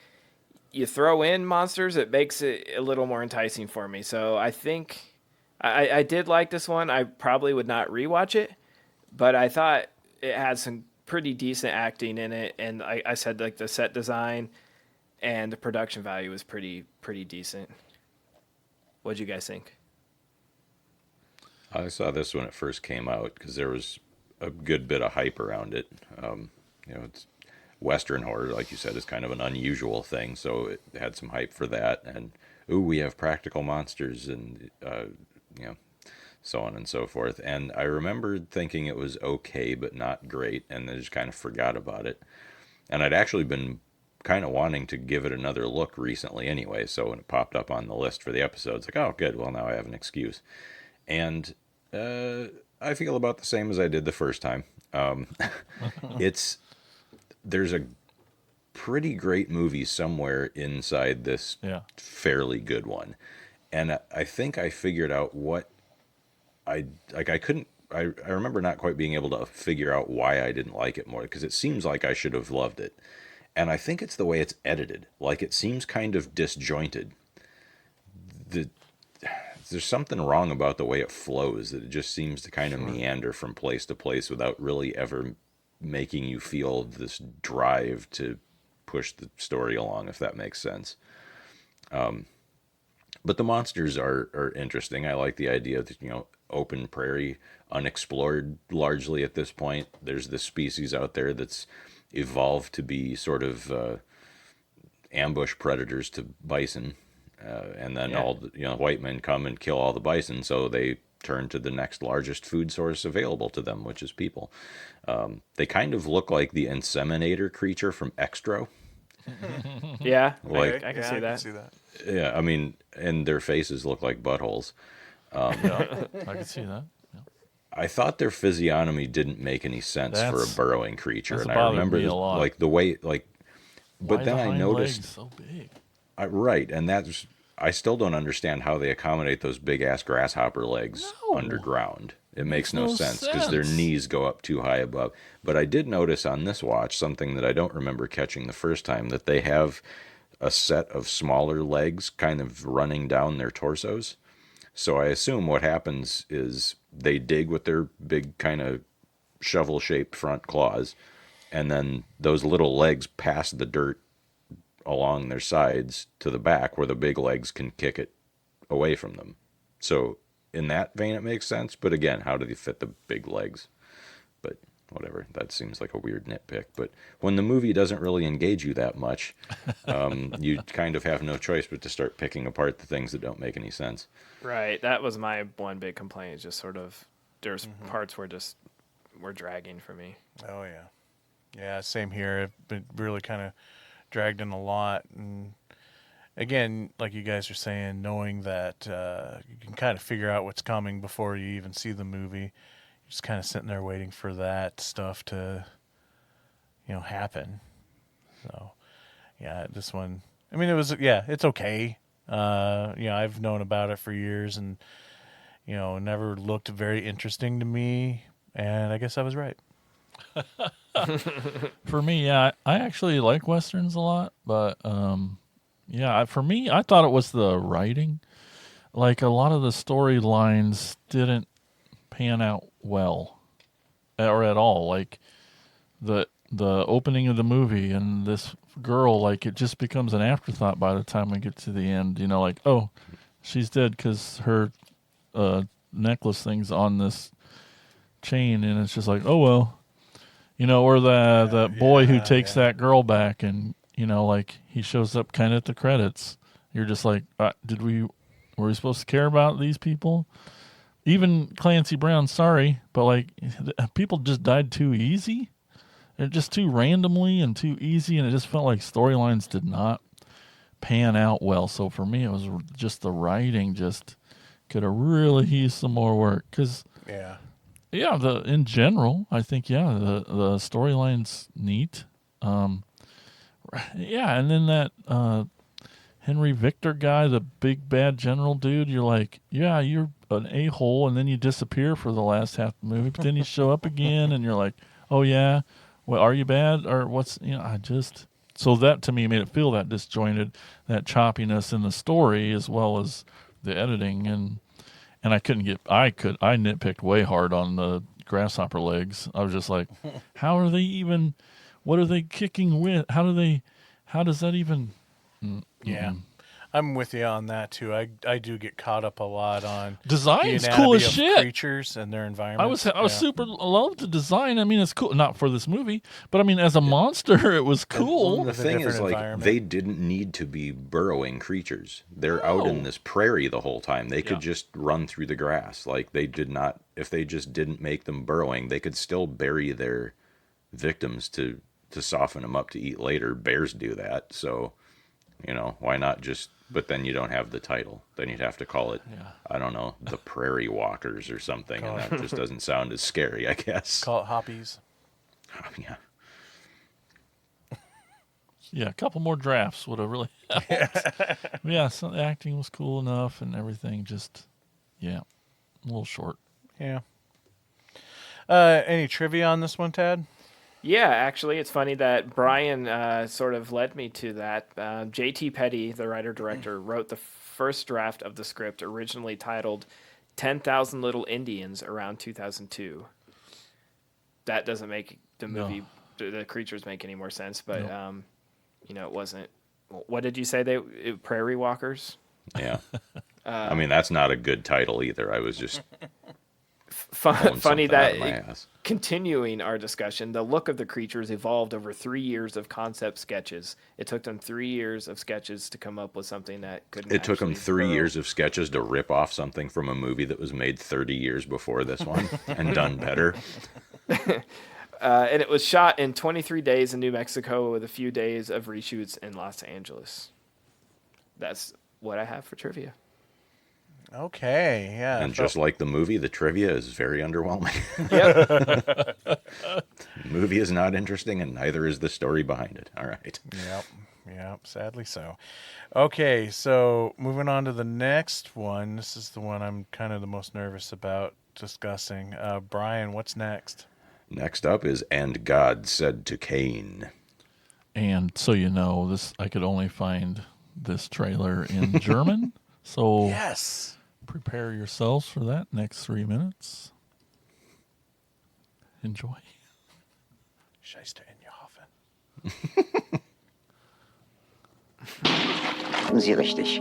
Speaker 6: you throw in monsters, it makes it a little more enticing for me. So I think I did like this one. I probably would not rewatch it, but I thought it had some pretty decent acting in it, and I said like the set design and the production value was pretty decent. What'd you guys think?
Speaker 5: I saw this when it first came out because there was a good bit of hype around it. It's Western horror, like you said, is kind of an unusual thing, so it had some hype for that. And we have practical monsters, and so on and so forth. And I remembered thinking it was okay, but not great, and I just kind of forgot about it. And I'd actually been kind of wanting to give it another look recently anyway, so when it popped up on the list for the episodes, like, oh, good, well, now I have an excuse. And I feel about the same as I did the first time. There's a pretty great movie somewhere inside this fairly good one. And I think I figured out what I remember not quite being able to figure out why I didn't like it more, because it seems like I should have loved it. And I think it's the way it's edited. Like, it seems kind of disjointed. There's something wrong about the way it flows, that it just seems to kind of meander from place to place without really ever making you feel this drive to push the story along, if that makes sense. But the monsters are interesting. I like the idea that, open prairie, unexplored largely at this point. There's this species out there that's evolved to be sort of ambush predators to bison. And then all the white men come and kill all the bison, so they turn to the next largest food source available to them, which is people. They kind of look like the inseminator creature from Extro.
Speaker 6: Yeah,
Speaker 5: Like,
Speaker 6: I can see that.
Speaker 5: Yeah, I mean, and their faces look like buttholes.
Speaker 4: I can see that. Yeah.
Speaker 5: I thought their physiognomy didn't make any sense for a burrowing creature, and I
Speaker 4: bothered
Speaker 5: remember
Speaker 4: me a lot.
Speaker 5: like the way, like, but
Speaker 4: Why
Speaker 5: then
Speaker 4: the
Speaker 5: I
Speaker 4: hind
Speaker 5: noticed
Speaker 4: legs so big.
Speaker 5: right, and that's, I still don't understand how they accommodate those big ass grasshopper legs underground. It makes no sense because their knees go up too high above. But I did notice on this watch something that I don't remember catching the first time, that they have a set of smaller legs kind of running down their torsos. So I assume what happens is they dig with their big kind of shovel-shaped front claws, and then those little legs pass the dirt along their sides to the back where the big legs can kick it away from them. So in that vein, it makes sense. But again, how do they fit the big legs? But whatever, that seems like a weird nitpick. But when the movie doesn't really engage you that much, you kind of have no choice but to start picking apart the things that don't make any sense.
Speaker 6: Right, that was my one big complaint. Is just sort of there's parts where were dragging for me.
Speaker 1: Oh yeah, same here. It really kind of dragged in a lot, and again, like you guys are saying, knowing that you can kind of figure out what's coming before you even see the movie, you're just kind of sitting there waiting for that stuff to, happen. So, yeah, this one, I mean, it's okay. I've known about it for years, and never looked very interesting to me, and I guess I was right.
Speaker 4: For me, I actually like Westerns a lot, but for me, I thought it was the writing. Like, a lot of the storylines didn't pan out well, or at all. Like, the opening of the movie and this girl, like, it just becomes an afterthought by the time we get to the end. Like, oh, she's dead because her necklace thing's on this chain, and it's just like, oh well. Or the boy who takes that girl back, and like, he shows up kind of at the credits. You're just like, were we supposed to care about these people? Even Clancy Brown, sorry, but like, people just died too easy. just too randomly and too easy, and it just felt like storylines did not pan out well. So for me, it was just the writing just could have really used some more work. Because in general, I think the storyline's neat. And then that Henry Victor guy, the big bad general dude, you're like, yeah, you're an a-hole, and then you disappear for the last half of the movie, but then you show up again, and you're like, oh yeah, well, are you bad, or what's, so that to me made it feel that disjointed, that choppiness in the story as well as the editing, and I nitpicked way hard on the grasshopper legs. I was just like, how are they even, what are they kicking with? How does that even?
Speaker 1: Yeah, I'm with you on that too. I do get caught up a lot on
Speaker 4: design's
Speaker 1: the
Speaker 4: cool as
Speaker 1: anatomy of
Speaker 4: shit.
Speaker 1: creatures and their environment.
Speaker 4: I was super love the design. I mean, it's cool, not for this movie, but I mean, as a monster, it was cool.
Speaker 5: The thing is, like, they didn't need to be burrowing creatures. They're out in this prairie the whole time. They could just run through the grass. Like, they did not. If they just didn't make them burrowing, they could still bury their victims to soften them up to eat later. Bears do that, so. Why not just, but then you don't have the title. Then you'd have to call it, I don't know, the Prairie Walkers or something, and that just doesn't sound as scary, I guess.
Speaker 1: Call it Hoppies.
Speaker 5: Yeah.
Speaker 4: Yeah, a couple more drafts would have really helped. So the acting was cool enough and everything, just, a little short.
Speaker 1: Yeah. Any trivia on this one, Tad?
Speaker 6: Yeah, actually, it's funny that Brian sort of led me to that. J.T. Petty, the writer-director, wrote the first draft of the script, originally titled 10,000 Little Indians, around 2002. That doesn't make the movie, the creatures make any more sense, but, it wasn't. What did you say? Prairie Walkers?
Speaker 5: Yeah. I mean, that's not a good title either. I was just...
Speaker 6: Funny that continuing our discussion, the look of the creatures evolved over 3 years of concept sketches. It took them 3 years of sketches to come up with something that couldn't.
Speaker 5: It took them 3 years of sketches to rip off something from a movie that was made 30 years before this one and done better.
Speaker 6: And it was shot in 23 days in New Mexico with a few days of reshoots in Los Angeles. That's what I have for trivia.
Speaker 1: Okay, yeah.
Speaker 5: And just like the movie, the trivia is very underwhelming.
Speaker 6: Yep.
Speaker 5: The movie is not interesting, and neither is the story behind it. All right.
Speaker 1: Yep, sadly so. Okay, so moving on to the next one. This is the one I'm kind of the most nervous about discussing. Brian, what's next?
Speaker 5: Next up is And God Said to Cain.
Speaker 4: And so this I could only find this trailer in German. So
Speaker 1: yes.
Speaker 4: Prepare yourselves for that next 3 minutes. Enjoy.
Speaker 1: Scheiße in Jochen.
Speaker 10: Haben Sie richtig.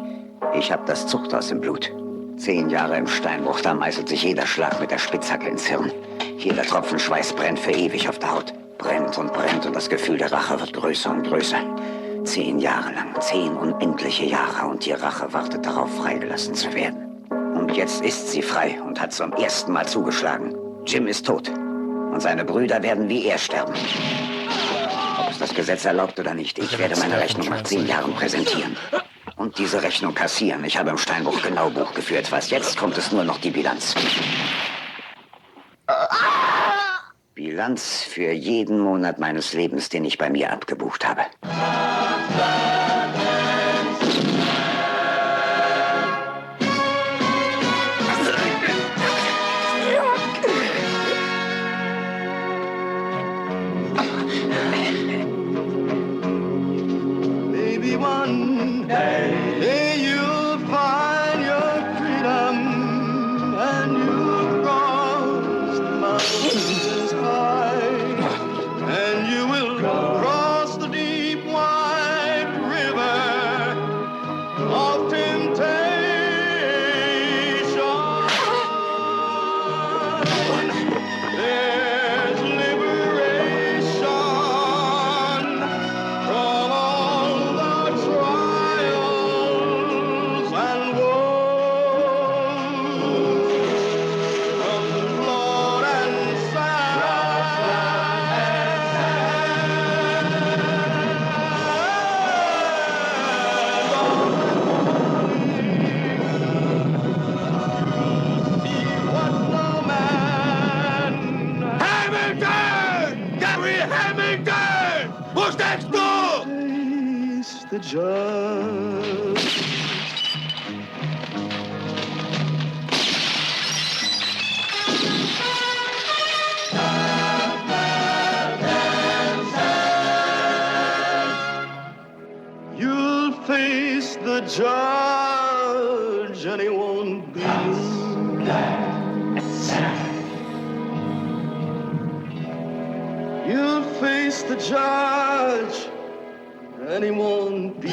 Speaker 10: Ich habe das Zuchthaus im Blut. 10 Jahre im Steinbruch, da meißelt sich jeder Schlag mit der Spitzhacke ins Hirn. Jeder Tropfen Schweiß brennt für ewig auf der Haut. Brennt und das Gefühl der Rache wird größer und größer. 10 Jahre lang, 10 unendliche Jahre, und die Rache wartet darauf, freigelassen zu werden. Und jetzt ist sie frei und hat zum ersten Mal zugeschlagen. Jim ist tot. Und seine Brüder werden wie er sterben. Ob es das Gesetz erlaubt oder nicht, ich werde meine Rechnung nach 10 Jahren präsentieren. Und diese Rechnung kassieren. Ich habe im Steinbruch genau Buch geführt. Was jetzt kommt, ist nur noch die Bilanz. Bilanz für jeden Monat meines Lebens, den ich bei mir abgebucht habe.
Speaker 2: Baby, one day you'll find your freedom and you'll cross the mountains high, and you will cross the deep wide the judge. You'll face the judge and he won't be You'll face the judge and he won't be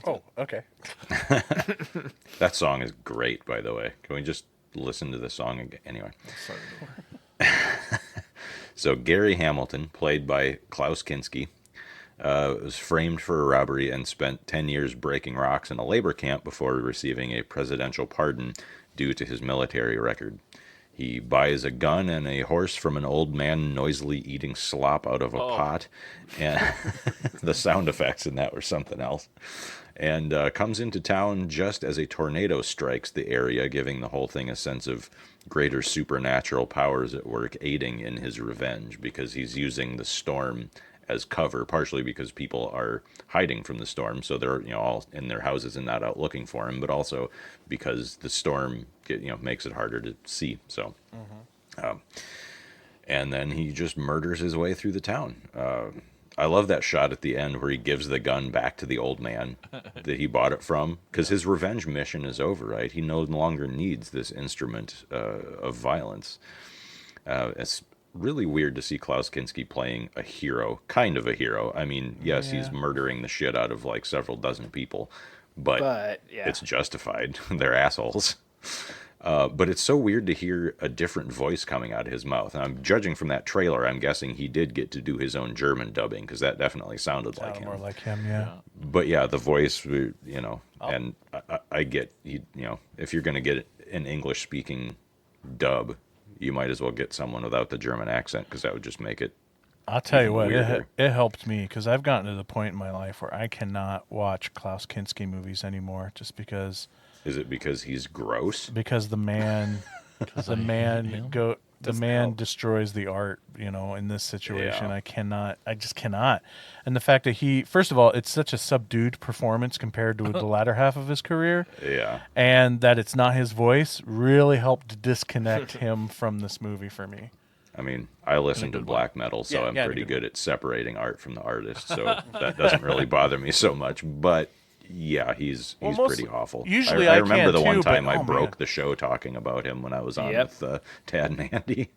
Speaker 1: Oh, okay.
Speaker 5: That song is great, by the way. Can we just listen to the song again? Anyway. So Gary Hamilton, played by Klaus Kinski, was framed for a robbery and spent 10 years breaking rocks in a labor camp before receiving a presidential pardon due to his military record. He buys a gun and a horse from an old man noisily eating slop out of a pot. And the sound effects in that were something else. And comes into town just as a tornado strikes the area, giving the whole thing a sense of greater supernatural powers at work, aiding in his revenge, because he's using the storm as cover, partially because people are hiding from the storm, so they're all in their houses and not out looking for him, but also because the storm makes it harder to see. So, and then he just murders his way through the town. I love that shot at the end where he gives the gun back to the old man that he bought it from, because his revenge mission is over, right? He no longer needs this instrument of violence. It's really weird to see Klaus Kinski playing a hero, kind of a hero. I mean, yes, he's murdering the shit out of like several dozen people, but it's justified. They're assholes. But it's so weird to hear a different voice coming out of his mouth. And I'm judging from that trailer, I'm guessing he did get to do his own German dubbing, because that definitely sounded like him.
Speaker 1: More like him, yeah.
Speaker 5: But yeah, the voice, and I get, if you're going to get an English-speaking dub, you might as well get someone without the German accent, because that would just make it
Speaker 1: I'll tell you what,
Speaker 5: weirder.
Speaker 1: it helped me, because I've gotten to the point in my life where I cannot watch Klaus Kinski movies anymore, just because...
Speaker 5: Is it because he's gross?
Speaker 1: Because the man, destroys the art, in this situation.
Speaker 5: Yeah.
Speaker 1: I just cannot. And the fact that first of all, it's such a subdued performance compared to the latter half of his career.
Speaker 5: Yeah.
Speaker 1: And that it's not his voice really helped disconnect him from this movie for me.
Speaker 5: I mean, I listen to black metal, so I'm pretty good at separating art from the artist, so that doesn't really bother me so much. But yeah, he's pretty awful.
Speaker 1: Usually
Speaker 5: I remember the one
Speaker 1: too,
Speaker 5: time
Speaker 1: but,
Speaker 5: I broke the show talking about him when I was on with Tad and Andy.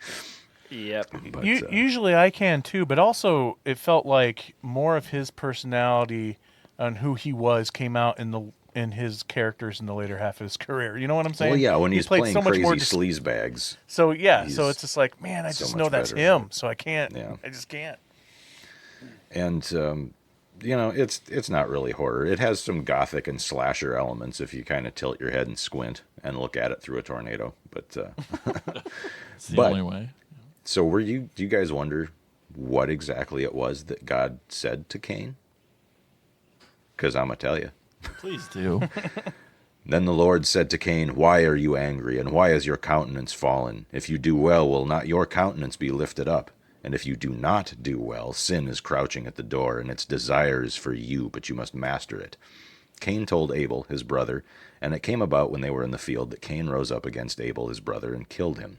Speaker 6: Yep.
Speaker 5: But,
Speaker 1: usually I can too, but also it felt like more of his personality and who he was came out in his characters in the later half of his career. You know what I'm saying?
Speaker 5: Well, yeah, when he's playing
Speaker 1: so much
Speaker 5: crazy
Speaker 1: more
Speaker 5: sleazebags.
Speaker 1: So so it's just like, man, I just know that's him, so I can't.
Speaker 5: Yeah.
Speaker 1: I just can't.
Speaker 5: And it's not really horror. It has some gothic and slasher elements if you kind of tilt your head and squint and look at it through a tornado. But
Speaker 4: it's the only way.
Speaker 5: So do you guys wonder what exactly it was that God said to Cain? Because I'm going to tell you.
Speaker 4: Please do.
Speaker 5: Then the Lord said to Cain, "Why are you angry, and why is your countenance fallen? If you do well, will not your countenance be lifted up? And if you do not do well, sin is crouching at the door, and its desire is for you, but you must master it." Cain told Abel, his brother, and it came about when they were in the field that Cain rose up against Abel, his brother, and killed him.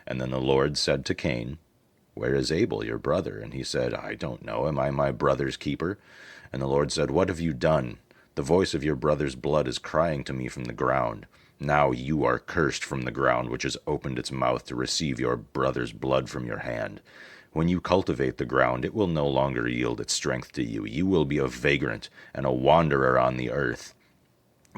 Speaker 5: And then the Lord said to Cain, "Where is Abel, your brother?" And he said, "I don't know. Am I my brother's keeper?" And the Lord said, "What have you done? The voice of your brother's blood is crying to me from the ground. Now you are cursed from the ground, which has opened its mouth to receive your brother's blood from your hand. When you cultivate the ground, it will no longer yield its strength to you. You will be a vagrant and a wanderer on the earth."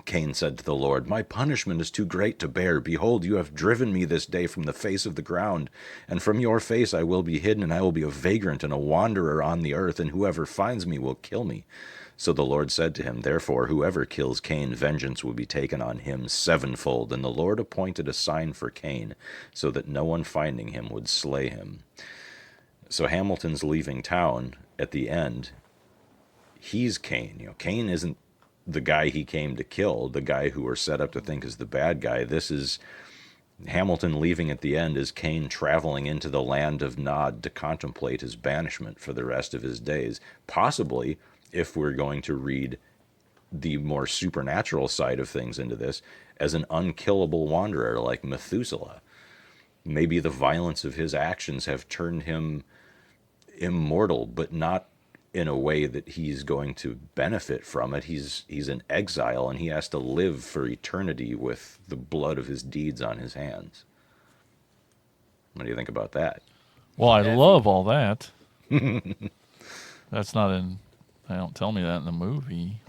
Speaker 5: Cain said to the Lord, "My punishment is too great to bear. Behold, you have driven me this day from the face of the ground, and from your face I will be hidden, and I will be a vagrant and a wanderer on the earth, and whoever finds me will kill me." So the Lord said to him, "Therefore, whoever kills Cain, vengeance will be taken on him sevenfold." And the Lord appointed a sign for Cain, so that no one finding him would slay him. So Hamilton's leaving town at the end. He's Cain. Cain isn't the guy he came to kill, the guy who we're set up to think is the bad guy. This is Hamilton leaving at the end is Cain traveling into the land of Nod to contemplate his banishment for the rest of his days. Possibly, if we're going to read the more supernatural side of things into this, as an unkillable wanderer like Methuselah. Maybe the violence of his actions have turned him immortal, but not in a way that he's going to benefit from it. He's in exile, and he has to live for eternity with the blood of his deeds on his hands. What do you think about that?
Speaker 4: Well, I love all that. That's not in... They don't tell me that in the movie.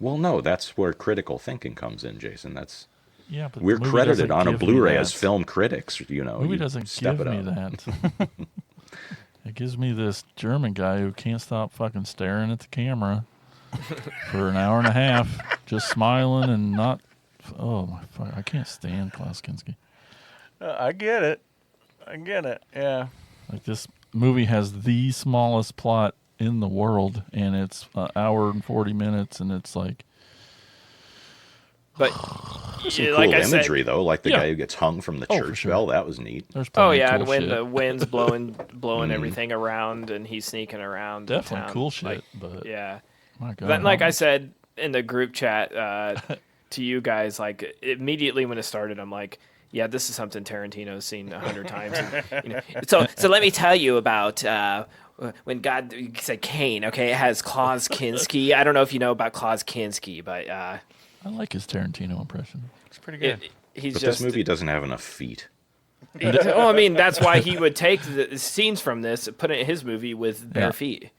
Speaker 5: Well, no, that's where critical thinking comes in, Jason. That's...
Speaker 4: Yeah, but
Speaker 5: we're
Speaker 4: the movie
Speaker 5: credited
Speaker 4: doesn't
Speaker 5: on a
Speaker 4: give me
Speaker 5: Blu-ray
Speaker 4: that.
Speaker 5: as film critics. You know,
Speaker 4: The movie
Speaker 5: you
Speaker 4: doesn't
Speaker 5: step
Speaker 4: give
Speaker 5: it
Speaker 4: me
Speaker 5: up.
Speaker 4: that. It gives me this German guy who can't stop fucking staring at the camera for an hour and a half, just smiling and not. Oh my fuck! I can't stand Klaus Kinski.
Speaker 1: I get it. Yeah.
Speaker 4: Like, this movie has the smallest plot in the world, and it's an hour and 40 minutes, and it's like.
Speaker 6: But
Speaker 5: Some
Speaker 6: yeah,
Speaker 5: cool
Speaker 6: like I
Speaker 5: imagery,
Speaker 6: said,
Speaker 5: though, like the
Speaker 4: Yeah.
Speaker 5: guy who gets hung from the
Speaker 4: Oh,
Speaker 5: church
Speaker 4: for sure.
Speaker 5: bell. That was neat.
Speaker 4: There's plenty
Speaker 6: oh yeah,
Speaker 4: of
Speaker 6: and
Speaker 4: cool
Speaker 6: when
Speaker 4: shit.
Speaker 6: the wind's blowing everything around, and he's sneaking around. the
Speaker 4: Definitely
Speaker 6: town,
Speaker 4: cool shit,
Speaker 6: like,
Speaker 4: but
Speaker 6: yeah.
Speaker 4: my God,
Speaker 6: Then, like
Speaker 4: how
Speaker 6: I
Speaker 4: much-
Speaker 6: said in the group chat to you guys, like immediately when it started, I'm like, yeah, this is something Tarantino's seen 100 times. And, you know, so let me tell you about when God said Cain. Okay, it has Klaus Kinski. I don't know if you know about Klaus Kinski, but
Speaker 4: I like his Tarantino impression.
Speaker 1: It's pretty good.
Speaker 6: he's
Speaker 5: But
Speaker 6: just.
Speaker 5: this movie doesn't have enough feet.
Speaker 6: Well, I mean, that's why he would take the scenes from this, put it in his movie with bare
Speaker 4: Yeah.
Speaker 6: feet.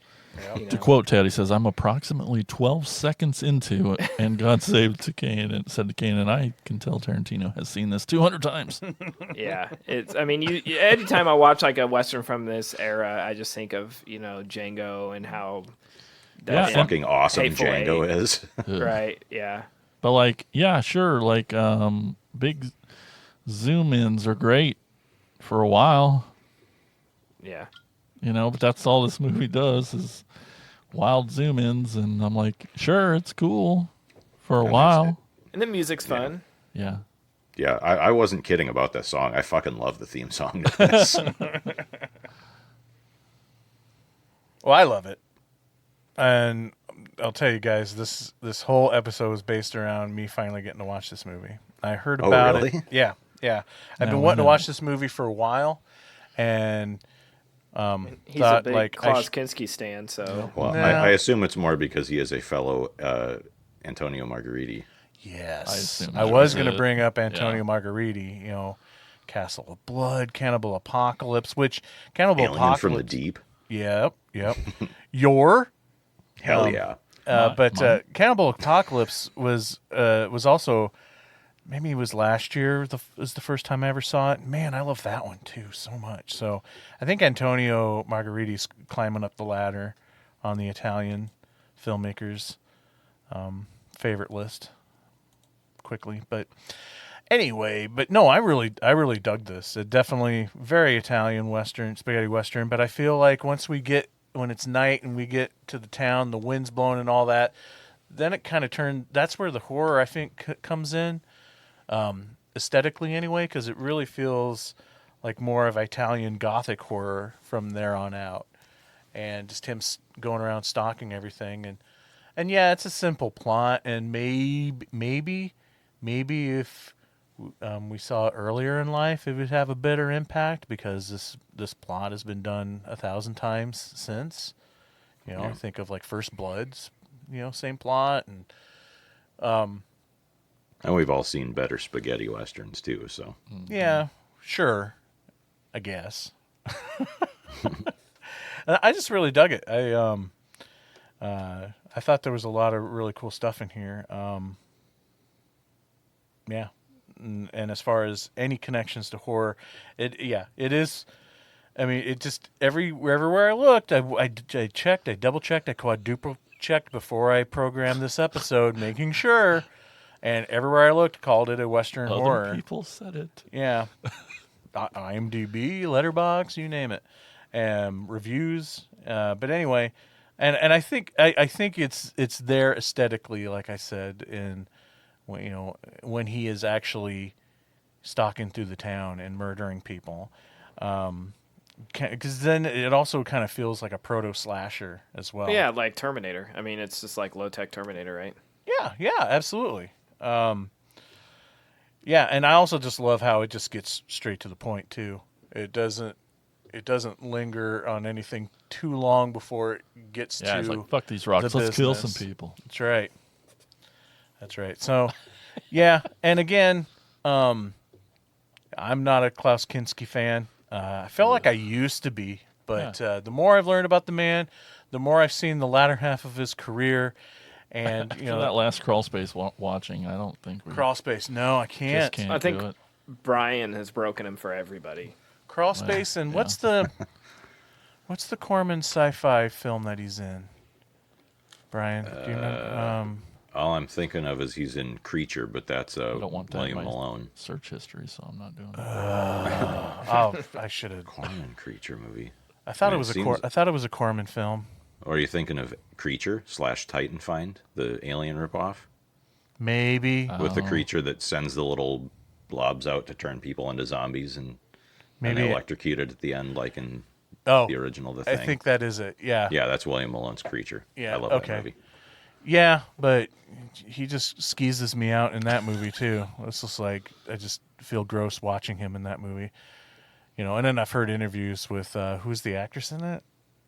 Speaker 6: You
Speaker 4: To
Speaker 6: know?
Speaker 4: quote Ted, he says, "I'm approximately 12 seconds into it, and God saved to Cain and said to Cain, and I can tell Tarantino has seen this 200 times."
Speaker 6: Yeah, it's. I mean, anytime I watch like a western from this era, I just think of Django and how.
Speaker 4: Yeah,
Speaker 6: and-
Speaker 5: Fucking awesome
Speaker 6: Hateful
Speaker 5: Django
Speaker 6: Eight.
Speaker 5: is.
Speaker 6: Right. Yeah.
Speaker 4: But like, yeah, sure, like big zoom ins are great for a while,
Speaker 6: Yeah.
Speaker 4: but that's all this movie does is wild zoom ins, and I'm like, sure, it's cool for a while.
Speaker 6: And the music's fun.
Speaker 4: Yeah.
Speaker 5: Yeah, I wasn't kidding about this song. I fucking love the theme song to this.
Speaker 1: Well, I love it, and I'll tell you guys, this whole episode was based around me finally getting to watch this movie. I heard
Speaker 5: Oh,
Speaker 1: about
Speaker 5: really?
Speaker 1: it. Yeah. I've
Speaker 4: Now
Speaker 1: been
Speaker 4: we
Speaker 1: wanting to
Speaker 4: know.
Speaker 1: watch this movie for a while, and
Speaker 6: He's
Speaker 1: thought,
Speaker 6: a big
Speaker 1: like,
Speaker 6: Klaus Kinski stan, so
Speaker 5: Well,
Speaker 1: No.
Speaker 5: I assume it's more because he is a fellow Antonio Margheriti.
Speaker 1: yes,
Speaker 4: assume
Speaker 1: I
Speaker 4: that
Speaker 1: was
Speaker 4: was
Speaker 1: going to
Speaker 4: it.
Speaker 1: bring up Antonio
Speaker 4: Yeah.
Speaker 1: Margheriti. Castle of Blood, Cannibal Apocalypse, which Cannibal
Speaker 5: Alien
Speaker 1: Apocalypse
Speaker 5: from the Deep.
Speaker 1: Yep. Your.
Speaker 5: Hell yeah.
Speaker 1: But Cannibal Apocalypse was also, maybe it was last year. Was the first time I ever saw it. Man, I love that one too so much. So I think Antonio Margheriti's climbing up the ladder on the Italian filmmakers' favorite list quickly. But anyway, no, I really dug this. It definitely very Italian Western, spaghetti Western. But I feel like when it's night and we get to the town, the wind's blowing and all that, then it kind of turned. That's where the horror, I think, comes in, aesthetically anyway, because it really feels like more of Italian Gothic horror from there on out, and just him going around stalking everything, and yeah, it's a simple plot, and maybe if we saw it earlier in life, it would have a better impact, because this plot has been done 1,000 times since. I think of like First Bloods, same plot, and
Speaker 5: And we've all seen better spaghetti westerns too, so.
Speaker 1: yeah, sure, I guess. And I just really dug it. I thought there was a lot of really cool stuff in here. Yeah. And as far as any connections to horror, it is. I mean, it just everywhere I looked, I checked, I double checked, I quadruple checked before I programmed this episode, making sure. And everywhere I looked, called it a Western
Speaker 4: Other
Speaker 1: horror.
Speaker 4: people said it.
Speaker 1: Yeah, IMDb, Letterboxd, you name it, reviews. But anyway, And I think it's there aesthetically, like I said, in when he is actually stalking through the town and murdering people, because then it also kind of feels like a proto slasher as well.
Speaker 6: Yeah, like Terminator. I mean, it's just like low tech Terminator, right?
Speaker 1: Yeah, absolutely. Yeah, and I also just love how it just gets straight to the point too. It doesn't linger on anything too long before it gets to
Speaker 4: it's like, fuck these rocks, let's kill some people.
Speaker 1: That's right. So, yeah, and again, I'm not a Klaus Kinski fan. I feel like I used to be, but the more I've learned about the man, the more I've seen the latter half of his career, and
Speaker 4: that last crawl space watching, I don't think we
Speaker 1: crawl space. No, I can't.
Speaker 6: I think Brian has broken him for everybody.
Speaker 1: Crawl space, and what's the Corman sci-fi film that he's in? Brian, do you know?
Speaker 5: All I'm thinking of is he's in Creature, but that's
Speaker 4: I don't want that
Speaker 5: William
Speaker 4: in my
Speaker 5: Malone.
Speaker 4: search history, so I'm not doing that.
Speaker 1: I should have.
Speaker 5: Corman Creature movie.
Speaker 1: I thought it was a Corman film.
Speaker 5: Or are you thinking of Creature / Titan Find, the Alien ripoff?
Speaker 1: Maybe.
Speaker 5: With the creature that sends the little blobs out to turn people into zombies and electrocuted at the end, like in the original The Thing.
Speaker 1: I think that is it. Yeah.
Speaker 5: Yeah, that's William Malone's Creature.
Speaker 1: Yeah.
Speaker 5: I love that movie.
Speaker 1: Yeah, but he just skeezes me out in that movie too. It's just like I just feel gross watching him in that movie. And then I've heard interviews with who's the actress in it?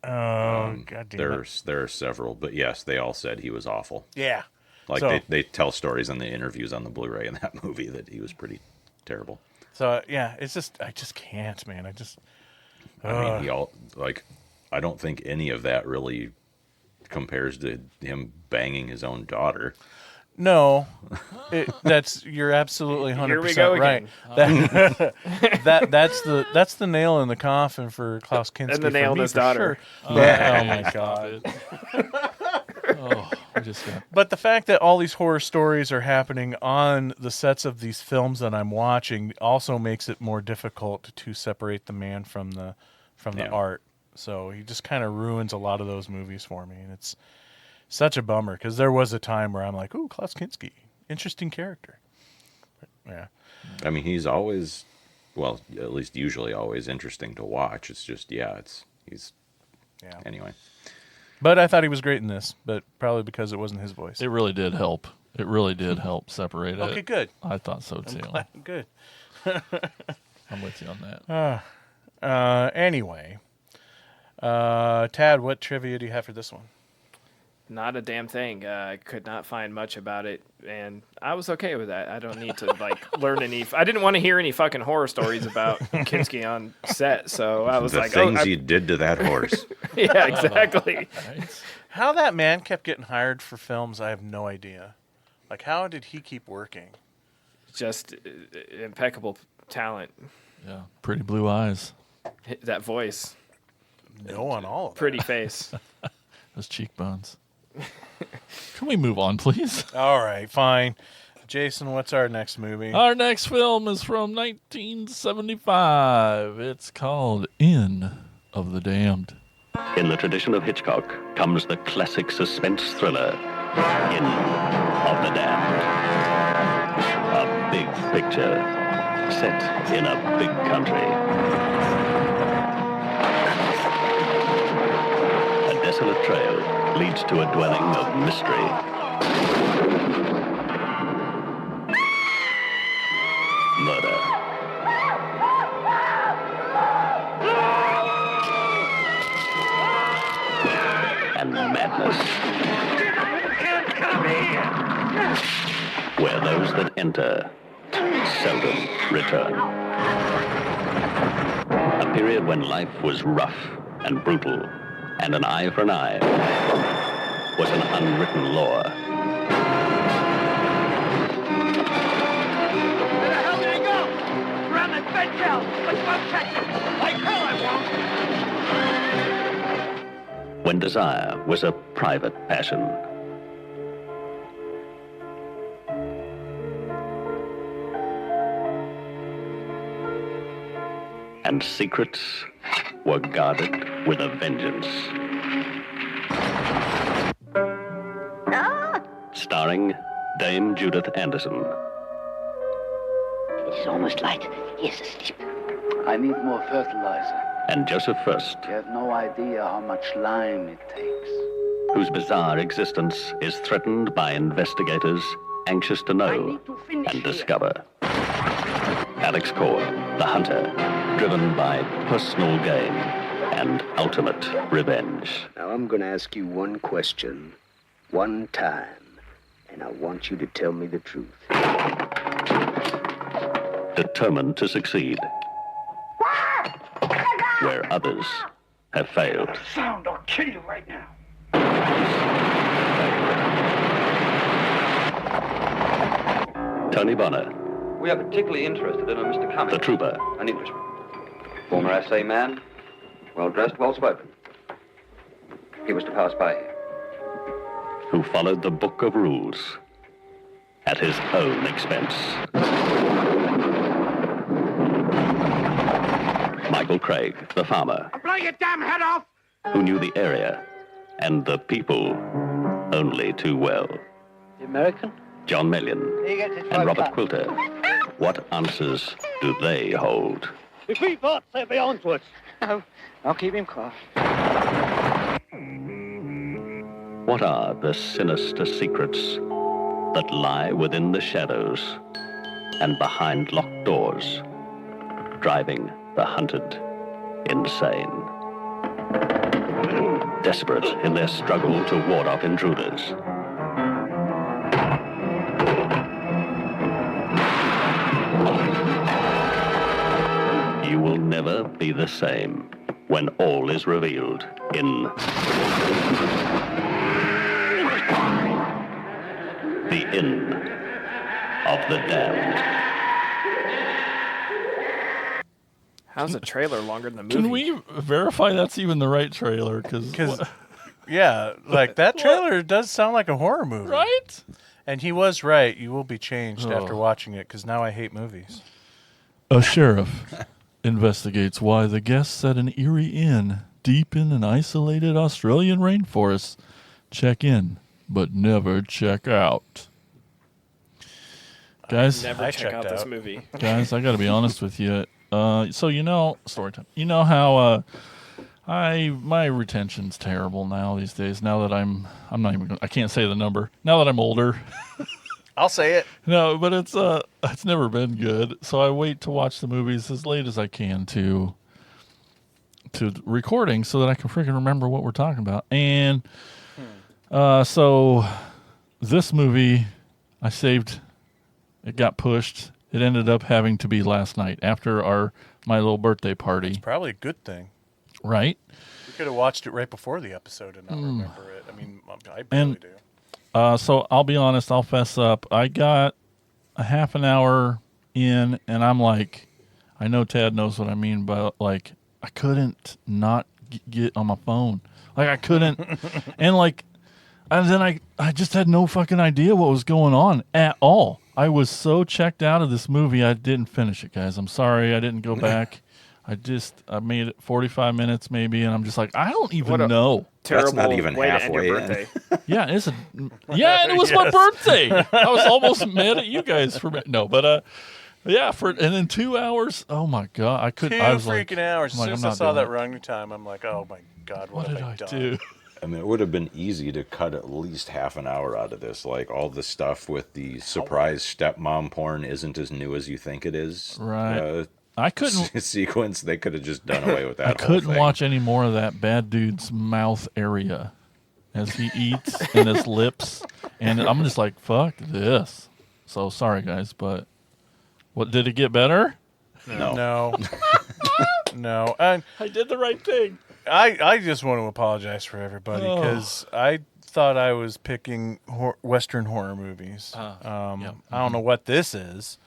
Speaker 1: Oh, God damn it.
Speaker 5: There are several, but yes, they all said he was awful.
Speaker 1: Yeah.
Speaker 5: Like they tell stories in the interviews on the Blu-ray in that movie that he was pretty terrible.
Speaker 1: So yeah, it's just I just can't, man.
Speaker 5: I mean, I don't think any of that really compares to him banging his own daughter.
Speaker 1: No, you're absolutely 100%
Speaker 6: Here we go
Speaker 1: right. That's the nail in the coffin for Klaus Kinski.
Speaker 6: And the nail in his daughter.
Speaker 1: Sure. Oh my God. But the fact that all these horror stories are happening on the sets of these films that I'm watching also makes it more difficult to separate the man from the art. So he just kind of ruins a lot of those movies for me, and it's such a bummer because there was a time where I'm like, "Ooh, Klaus Kinski, interesting character." But, yeah,
Speaker 5: I mean, he's always, well, at least usually always interesting to watch. It's just, anyway.
Speaker 1: But I thought he was great in this, but probably because it wasn't his voice.
Speaker 4: It really did help. It really did help separate it.
Speaker 1: Okay, good.
Speaker 4: I thought so too.
Speaker 1: Good.
Speaker 4: I'm with you on that.
Speaker 1: Anyway, Tad, what trivia do you have for this one?
Speaker 6: Not a damn thing. I could not find much about it, and I was okay with that. I don't need to learn any. I didn't want to hear any fucking horror stories about Kinski on set, so I was like,
Speaker 5: things he did to that horse.
Speaker 6: Yeah, exactly.
Speaker 1: How that man kept getting hired for films, I have no idea. Like, how did he keep working?
Speaker 6: Just impeccable talent.
Speaker 4: Yeah, pretty blue eyes.
Speaker 6: That voice.
Speaker 1: No on all of
Speaker 6: pretty face.
Speaker 4: Those cheekbones. Can we move on, please?
Speaker 1: All right, fine. Jason, what's our next movie?
Speaker 4: Our next film is from 1975. It's called Inn of the Damned.
Speaker 11: In the tradition of Hitchcock comes the classic suspense thriller, Inn of the Damned. A big picture set in a big country. A desolate trail leads to a dwelling of mystery. Murder. And madness. Where those that enter seldom return. A period when life was rough and brutal, and an eye for an eye was an unwritten law.
Speaker 2: Where the hell did he go? Around that bed cell. Let's go catch him. Like hell I won't.
Speaker 11: When desire was a private passion. And secrets were guarded with a vengeance. starring Dame Judith Anderson.
Speaker 10: It's almost light. He is asleep.
Speaker 12: I need more fertilizer.
Speaker 11: And Joseph First,
Speaker 12: You have no idea how much lime it takes.
Speaker 11: whose bizarre existence is threatened by investigators anxious to know and discover. Alex Cord, the hunter, driven by personal gain and ultimate revenge.
Speaker 13: Now I'm going to ask you one question, one time, and I want you to tell me the truth.
Speaker 11: Determined to succeed where others have failed.
Speaker 12: Sound, I'll kill you right now.
Speaker 11: Tony Bonner,
Speaker 14: We are particularly interested in a Mr. Cummings.
Speaker 11: the trooper,
Speaker 14: An Englishman. Former SA man, well dressed, well spoken. He was to pass by here.
Speaker 11: who followed the book of rules at his own expense. Michael Craig, the farmer,
Speaker 12: Blow your damn head off!
Speaker 11: who knew the area and the people only too well.
Speaker 12: The American?
Speaker 11: John Mellion
Speaker 12: He gets his
Speaker 11: and
Speaker 12: vote
Speaker 11: Robert
Speaker 12: cut.
Speaker 11: Quilter. What answers do they hold?
Speaker 12: If we fought, they'd be on to us. No, I'll keep him quiet.
Speaker 11: What are the sinister secrets that lie within the shadows and behind locked doors, driving the hunted insane? Desperate in their struggle to ward off intruders. You will never be the same when all is revealed in The Inn of the Damned.
Speaker 6: How's a trailer longer than the movie?
Speaker 4: Can we verify that's even the right trailer? Because
Speaker 1: Yeah, like that trailer does sound like a horror movie.
Speaker 4: right?
Speaker 1: And he was right. You will be changed after
Speaker 4: Oh.
Speaker 1: watching it because now I hate movies.
Speaker 4: A sheriff investigates why the guests at an eerie inn deep in an isolated Australian rainforest check in but never check out. Guys,
Speaker 6: Never check out this movie.
Speaker 4: guys, I got to be honest with you. So story time. You know how my retention's terrible now these days. Now that I'm not even. I can't say the number. Now that I'm older.
Speaker 1: I'll say it.
Speaker 4: No, but it's never been good. So I wait to watch the movies as late as I can to recording so that I can freaking remember what we're talking about. And so this movie I saved. It got pushed. It ended up having to be last night after my little birthday party.
Speaker 1: Probably a good thing.
Speaker 4: Right?
Speaker 1: We could have watched it right before the episode and not remember it. I mean, I barely do.
Speaker 4: So I'll be honest, I'll fess up. I got a half an hour in, and I'm like, I know Tad knows what I mean, but like, I couldn't not get on my phone. Like, I couldn't. and then I just had no fucking idea what was going on at all. I was so checked out of this movie, I didn't finish it, guys. I'm sorry, I didn't go back. I made it 45 minutes maybe, and I'm just like, I don't even know.
Speaker 5: That's not even
Speaker 6: way to end
Speaker 5: halfway
Speaker 6: your
Speaker 5: in.
Speaker 6: birthday.
Speaker 4: Yeah, and it was my birthday. I was almost mad at you guys for and then 2 hours. Oh my god, I couldn't.
Speaker 1: Two
Speaker 4: I was
Speaker 1: freaking hours. As
Speaker 4: I'm
Speaker 1: soon as
Speaker 4: not
Speaker 1: I saw
Speaker 4: doing
Speaker 1: that
Speaker 4: it.
Speaker 1: running time, I'm like, oh my god, what
Speaker 4: What
Speaker 1: have
Speaker 4: did I
Speaker 1: done?
Speaker 4: do?
Speaker 5: I mean, it would have been easy to cut at least half an hour out of this. Like, all the stuff with the surprise stepmom porn isn't as new as you think it is.
Speaker 4: Right. I couldn't
Speaker 5: sequence. They could have just done away with that.
Speaker 4: I couldn't
Speaker 5: whole thing.
Speaker 4: watch any more of that bad dude's mouth area as he eats and his lips, and I'm just like, fuck this. So sorry, guys, but what did it get better?
Speaker 1: No. No. And
Speaker 4: I did the right thing.
Speaker 1: I just want to apologize for everybody because I thought I was picking Western horror movies. I don't know what this is,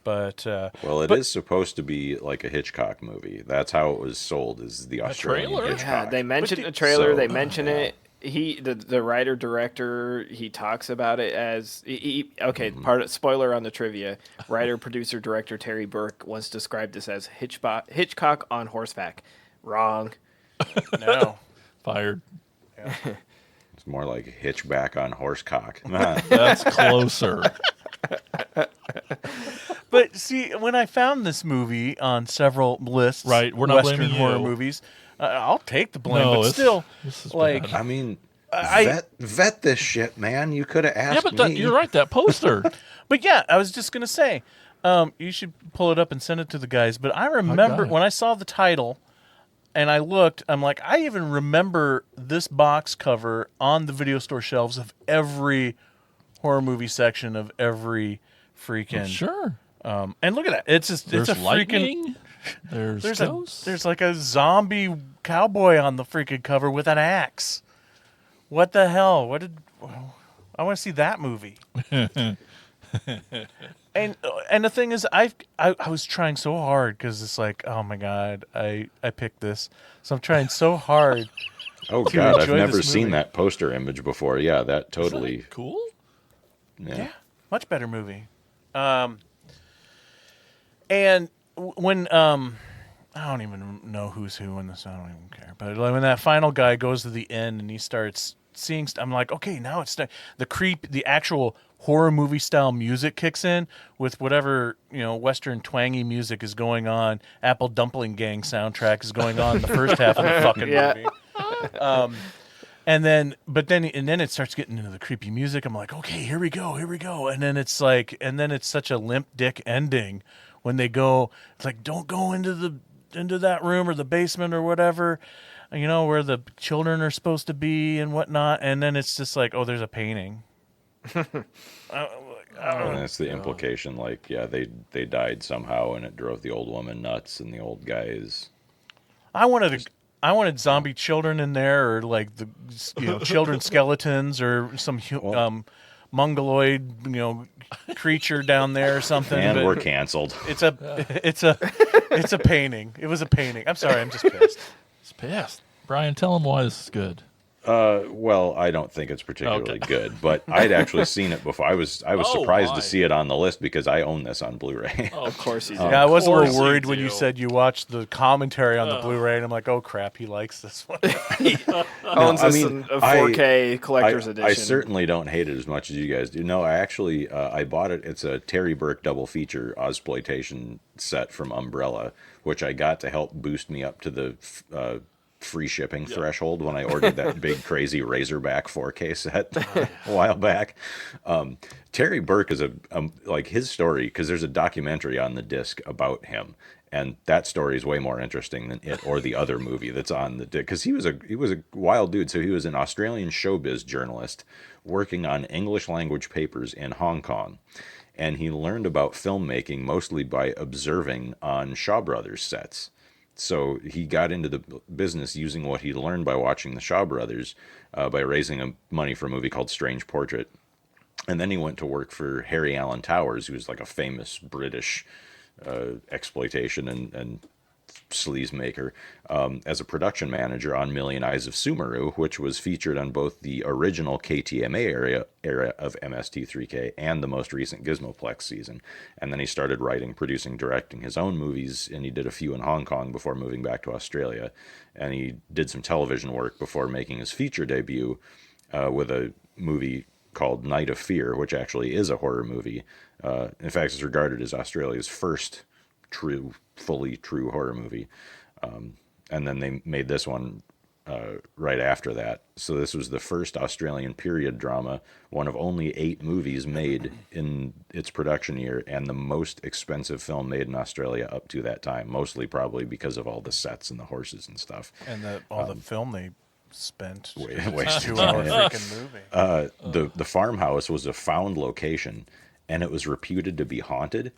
Speaker 1: but
Speaker 5: Well, it is supposed to be like a Hitchcock movie. That's how it was sold. Is the Australian
Speaker 4: trailer?
Speaker 5: Hitchcock?
Speaker 6: Yeah, they mentioned the trailer.
Speaker 5: So,
Speaker 6: they mention it. The writer director, he talks about it as spoiler on the trivia. Writer, producer, director Terry Burke once described this as Hitchcock on horseback. Wrong.
Speaker 1: no.
Speaker 4: Fired.
Speaker 5: It's more like Hitchback on horsecock.
Speaker 4: That's closer.
Speaker 1: But see, when I found this movie on several lists,
Speaker 4: Right, we're not
Speaker 1: Western
Speaker 4: blaming
Speaker 1: horror
Speaker 4: you.
Speaker 1: movies, I'll take the blame.
Speaker 4: No,
Speaker 1: but still,
Speaker 4: this is
Speaker 1: like,
Speaker 4: bad.
Speaker 5: I mean, vet this shit, man. You could have asked
Speaker 4: Yeah, but
Speaker 5: me.
Speaker 4: you're right. That poster.
Speaker 1: But yeah, I was just gonna say, you should pull it up and send it to the guys. But I remember
Speaker 4: it.
Speaker 1: when I saw the title, and I looked, I'm like, I even remember this box cover on the video store shelves of every horror movie section of every freaking.
Speaker 4: Sure.
Speaker 1: And look at that! It's just
Speaker 4: There's
Speaker 1: it's a
Speaker 4: lightning.
Speaker 1: freaking.
Speaker 4: There's ghosts.
Speaker 1: There's like a zombie cowboy on the freaking cover with an axe. What the hell? I want to see that movie. And the thing is, I was trying so hard because it's like, oh my god, I picked this, so I'm trying so hard.
Speaker 5: Oh
Speaker 1: to
Speaker 5: God, I've
Speaker 1: enjoy
Speaker 5: never
Speaker 1: this
Speaker 5: seen
Speaker 1: movie.
Speaker 5: that poster image before. Yeah, that totally.
Speaker 4: Isn't that cool.
Speaker 5: Yeah.
Speaker 1: Much better movie. And when I don't even know who's who in this. I don't even care. But like, when that final guy goes to the end and he starts seeing, I'm like, okay, now it's the actual horror movie style music kicks in with whatever Western twangy music is going on. Apple Dumpling Gang soundtrack is going on in the first half of the fucking movie. And then it starts getting into the creepy music. I'm like, okay, here we go. And then it's such a limp dick ending when they go. It's like, don't go into that room or the basement or whatever, where the children are supposed to be and whatnot. And then it's just like, oh, there's a painting.
Speaker 5: And that's the implication. Like, yeah, they died somehow, and it drove the old woman nuts, and the old guy is.
Speaker 1: I wanted zombie children in there, or like the children skeletons, or some mongoloid creature down there or something.
Speaker 5: And
Speaker 1: but
Speaker 5: we're canceled.
Speaker 1: It's a painting. It was a painting. I'm sorry. I'm just pissed.
Speaker 4: It's pissed. Brian, tell him why this is good.
Speaker 5: Well, I don't think it's particularly good, but I'd actually seen it before. I was surprised
Speaker 4: why?
Speaker 5: to see it on the list because I own this on Blu-ray.
Speaker 6: Oh, of course you do.
Speaker 1: Yeah, I was a little worried
Speaker 4: you
Speaker 1: when you
Speaker 4: do.
Speaker 1: said you watched the commentary on the Blu-ray, and I'm like, oh crap, he likes this one.
Speaker 6: Owns this in a 4K collector's edition.
Speaker 5: I certainly don't hate it as much as you guys do. No, I actually I bought it. It's a Terry Burke double feature Ozploitation set from Umbrella, which I got to help boost me up to the free shipping threshold when I ordered that big crazy Razorback 4K set a while back. Terry Burke is like his story, because there's a documentary on the disc about him, and that story is way more interesting than it or the other movie that's on the disc, because he was a wild dude. So he was an Australian showbiz journalist working on English language papers in Hong Kong, and he learned about filmmaking mostly by observing on Shaw Brothers sets. So he got into the business using what he learned by watching the Shaw Brothers, by raising money for a movie called Strange Portrait. And then he went to work for Harry Alan Towers, who was like a famous British exploitation and sleaze maker, as a production manager on Million Eyes of Sumeru, which was featured on both the original KTMA era of MST3K and the most recent Gizmoplex season. And then he started writing, producing, directing his own movies, and he did a few in Hong Kong before moving back to Australia. And he did some television work before making his feature debut with a movie called Night of Fear, which actually is a horror movie. In fact, it's regarded as Australia's first fully true horror movie. And then they made this one right after that. So this was the first Australian period drama, one of only 8 movies made in its production year, and the most expensive film made in Australia up to that time, mostly probably because of all the sets and the horses and stuff.
Speaker 1: And all the film they spent.
Speaker 5: Wasted
Speaker 1: 2-hour
Speaker 5: time.
Speaker 1: freaking movie.
Speaker 5: The farmhouse was a found location, and it was reputed to be haunted.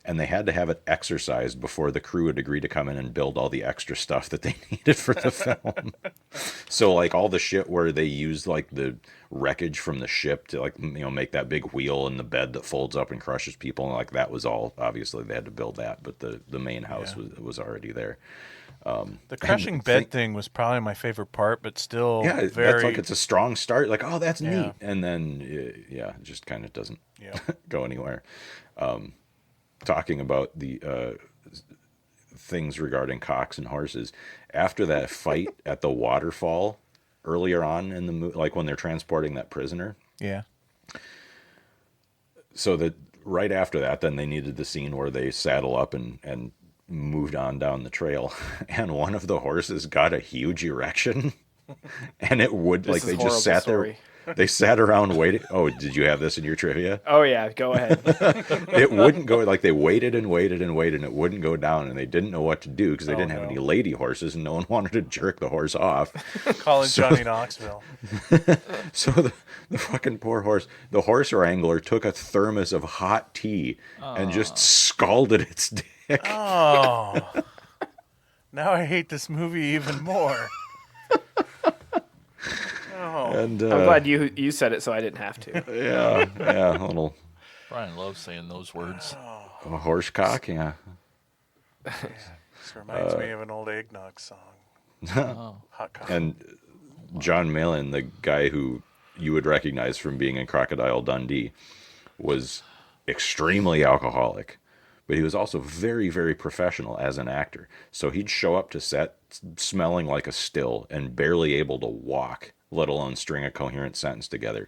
Speaker 5: And they had to have it exorcised before the crew would agree to come in and build all the extra stuff that they needed for the film. So like all the shit where they used like the wreckage from the ship to like, make that big wheel in the bed that folds up and crushes people. And like that was all, obviously they had to build that, but the main house was already there.
Speaker 1: The crushing bed thing was probably my favorite part, but still
Speaker 5: that's like, it's a strong start. Like, oh, that's neat. And then, it just kind of doesn't go anywhere. Talking about the things regarding cocks and horses, after that fight at the waterfall earlier on in the movie, like when they're transporting that prisoner.
Speaker 1: Yeah.
Speaker 5: So that right after that, then they needed the scene where they saddle up and moved on down the trail, and one of the horses got a huge erection, and it would
Speaker 6: This
Speaker 5: like
Speaker 6: is
Speaker 5: they
Speaker 6: a horrible
Speaker 5: just sat
Speaker 6: story.
Speaker 5: there. They sat around waiting. Oh, did you have this in your trivia?
Speaker 6: Oh yeah, go ahead.
Speaker 5: It wouldn't go, like they waited and waited and waited, and it wouldn't go down, and they didn't know what to do because they didn't have any lady horses, and no one wanted to jerk the horse off.
Speaker 1: Calling Johnny Knoxville.
Speaker 5: So the fucking poor horse, the horse wrangler took a thermos of hot tea and just scalded its dick.
Speaker 1: Oh. Now I hate this movie even more. Oh.
Speaker 5: And
Speaker 6: I'm glad you said it, so I didn't have to.
Speaker 5: Yeah, a little.
Speaker 4: Brian loves saying those words.
Speaker 5: A horse cock, yeah.
Speaker 1: This reminds me of an old eggnog song. Hot cock.
Speaker 5: And John Malin, the guy who you would recognize from being in Crocodile Dundee, was extremely alcoholic, but he was also very, very professional as an actor. So he'd show up to set smelling like a still and barely able to walk, let alone string a coherent sentence together.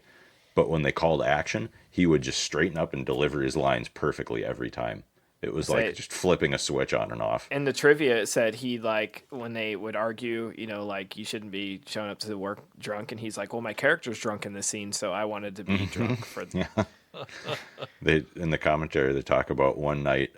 Speaker 5: But when they called action, he would just straighten up and deliver his lines perfectly every time. It was like just flipping a switch on and off.
Speaker 6: In the trivia, it said he, like, when they would argue, you know, like, you shouldn't be showing up to the work drunk, and he's like, well, my character's drunk in this scene, so I wanted to be drunk for
Speaker 5: Yeah. In the commentary, they talk about one night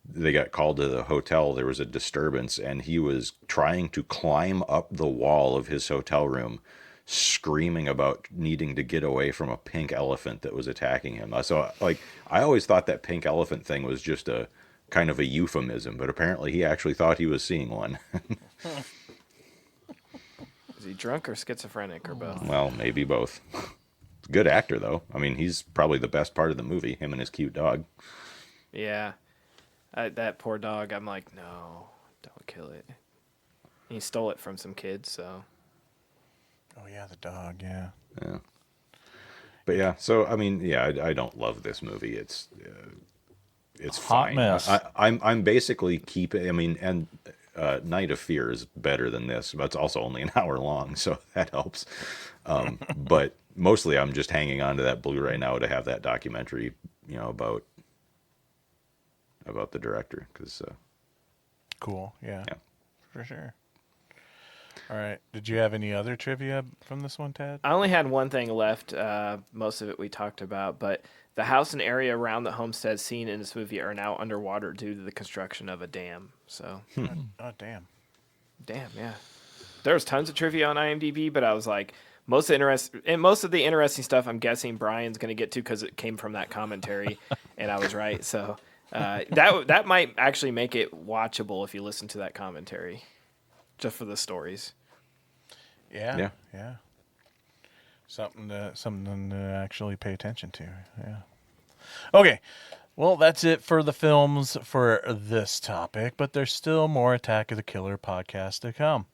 Speaker 5: they got called to the hotel. There was a disturbance, and he was trying to climb up the wall of his hotel room, screaming about needing to get away from a pink elephant that was attacking him. So, like, I always thought that pink elephant thing was just a kind of a euphemism, but apparently he actually thought he was seeing one.
Speaker 6: Is he drunk or schizophrenic or both?
Speaker 5: Well, maybe both. Good actor, though. I mean, he's probably the best part of the movie, him and his cute dog.
Speaker 6: Yeah. That poor dog, I'm like, no, don't kill it. He stole it from some kids, so.
Speaker 1: Oh, yeah, the dog, yeah.
Speaker 5: Yeah. But yeah, so, I mean, yeah, I don't love this movie. It's
Speaker 4: Hot
Speaker 5: fine.
Speaker 4: mess.
Speaker 5: I'm basically keeping, I mean, and Night of Fear is better than this, but it's also only an hour long, so that helps. But mostly I'm just hanging on to that Blu-ray now to have that documentary, you know, about the director, because
Speaker 1: cool, yeah, for sure. All right, did you have any other trivia from this one, Tad?
Speaker 6: I only had one thing left. Most of it we talked about, but the house and area around the homestead seen in this movie are now underwater due to the construction of a dam. So,
Speaker 1: Oh, damn.
Speaker 6: Damn, yeah. There was tons of trivia on IMDb, but I was like, most of the interesting stuff, I'm guessing Brian's going to get to because it came from that commentary, and I was right. So that might actually make it watchable if you listen to that commentary, just for the stories.
Speaker 1: Yeah. Something to actually pay attention to. Yeah. Okay. Well, that's it for the films for this topic, but there's still more Attack of the Killer podcast to come.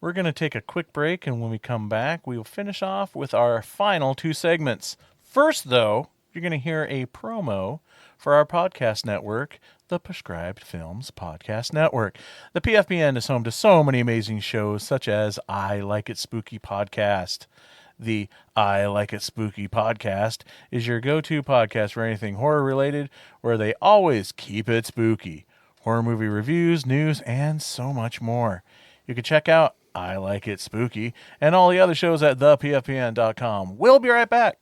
Speaker 1: We're going to take a quick break, and when we come back, we will finish off with our final two segments. First, though, you're going to hear a promo for our podcast network, the Prescribed Films Podcast Network. The PFPN is home to so many amazing shows, such as I Like It Spooky Podcast. The I Like It Spooky Podcast is your go-to podcast for anything horror-related, where they always keep it spooky. Horror movie reviews, news, and so much more. You can check out I Like It Spooky and all the other shows at thepfpn.com. We'll be right back.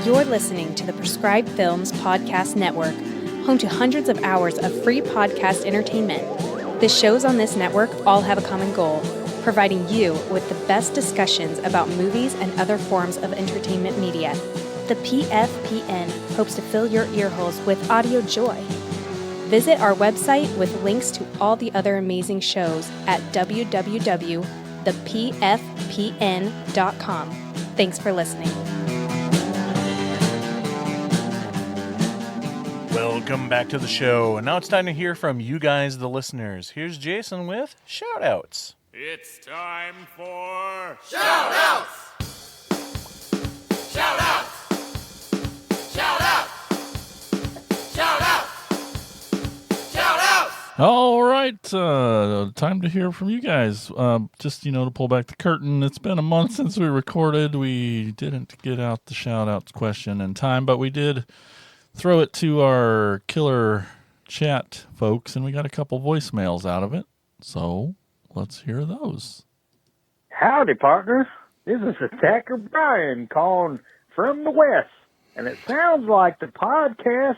Speaker 15: You're listening to the Prescribed Films Podcast Network, home to hundreds of hours of free podcast entertainment. The shows on this network all have a common goal, providing you with the best discussions about movies and other forms of entertainment media. The PFPN hopes to fill your earholes with audio joy. Visit our website with links to all the other amazing shows at www.thepfpn.com. Thanks for listening.
Speaker 1: Welcome back to the show. And now it's time to hear from you guys, the listeners. Here's Jason with shout-outs.
Speaker 2: It's time for
Speaker 16: Shout-outs! Shout-outs! Shout-outs! Shout-outs!
Speaker 4: All right, time to hear from you guys. Just, to pull back the curtain, it's been a month since we recorded. We didn't get out the shout-outs question in time, but we did throw it to our killer chat folks, and we got a couple voicemails out of it. So let's hear those.
Speaker 17: Howdy, partner. This is Attacker Brian calling from the West, and it sounds like the podcast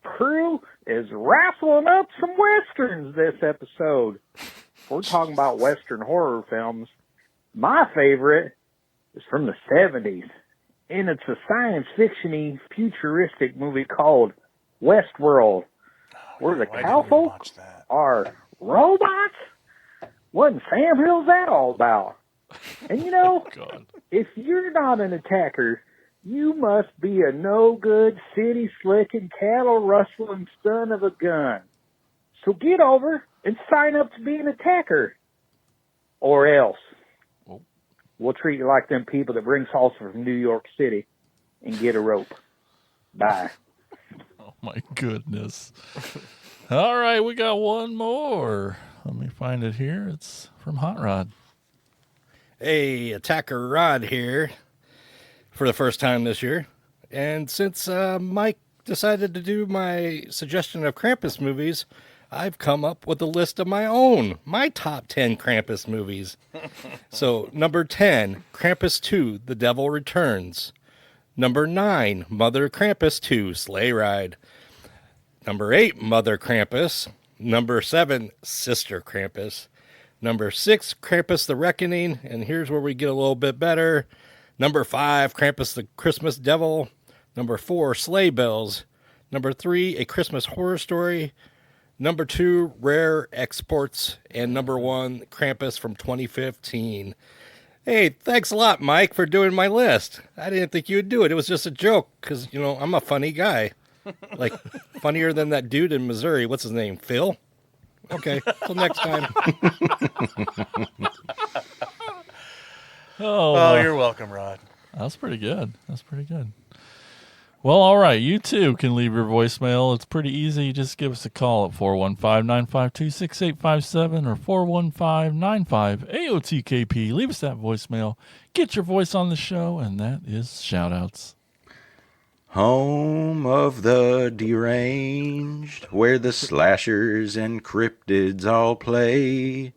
Speaker 17: crew is raffling up some westerns this episode. We're talking about western horror films. My favorite is from the 70s, and it's a science fiction-y futuristic movie called Westworld, where the cowfolk are robots. Wasn't Sam Hill's that all about? And if you're not an attacker, you must be a no-good, city-slicking, cattle-rustling son of a gun. So get over and sign up to be an attacker. Or else. We'll treat you like them people that bring salsa from New York City and get a rope. Bye.
Speaker 4: Oh, my goodness. All right, we got one more. Let me find it here. It's from Hot Rod.
Speaker 18: Hey, Attacker Rod here. For the first time this year. And since Mike decided to do my suggestion of Krampus movies, I've come up with a list of my own, my top 10 Krampus movies. So, number 10, Krampus 2, The Devil Returns. Number 9, Mother Krampus 2, Sleigh Ride. Number 8, Mother Krampus. Number 7, Sister Krampus. Number 6, Krampus the Reckoning. And here's where we get a little bit better. Number 5, Krampus the Christmas Devil. Number 4, Sleigh Bells. Number 3, A Christmas Horror Story. Number 2, Rare Exports. And number 1, Krampus from 2015. Hey, thanks a lot, Mike, for doing my list. I didn't think you would do it. It was just a joke because, I'm a funny guy. Like, funnier than that dude in Missouri. What's his name? Phil? Okay, till next time.
Speaker 1: Oh, you're welcome, Rod.
Speaker 4: That's pretty good. Well, all right. You too can leave your voicemail. It's pretty easy. Just give us a call at 415-952-6857 or 415-95-AOTKP. Leave us that voicemail. Get your voice on the show, and that is shout-outs.
Speaker 5: Home of the deranged, where the slashers and cryptids all play,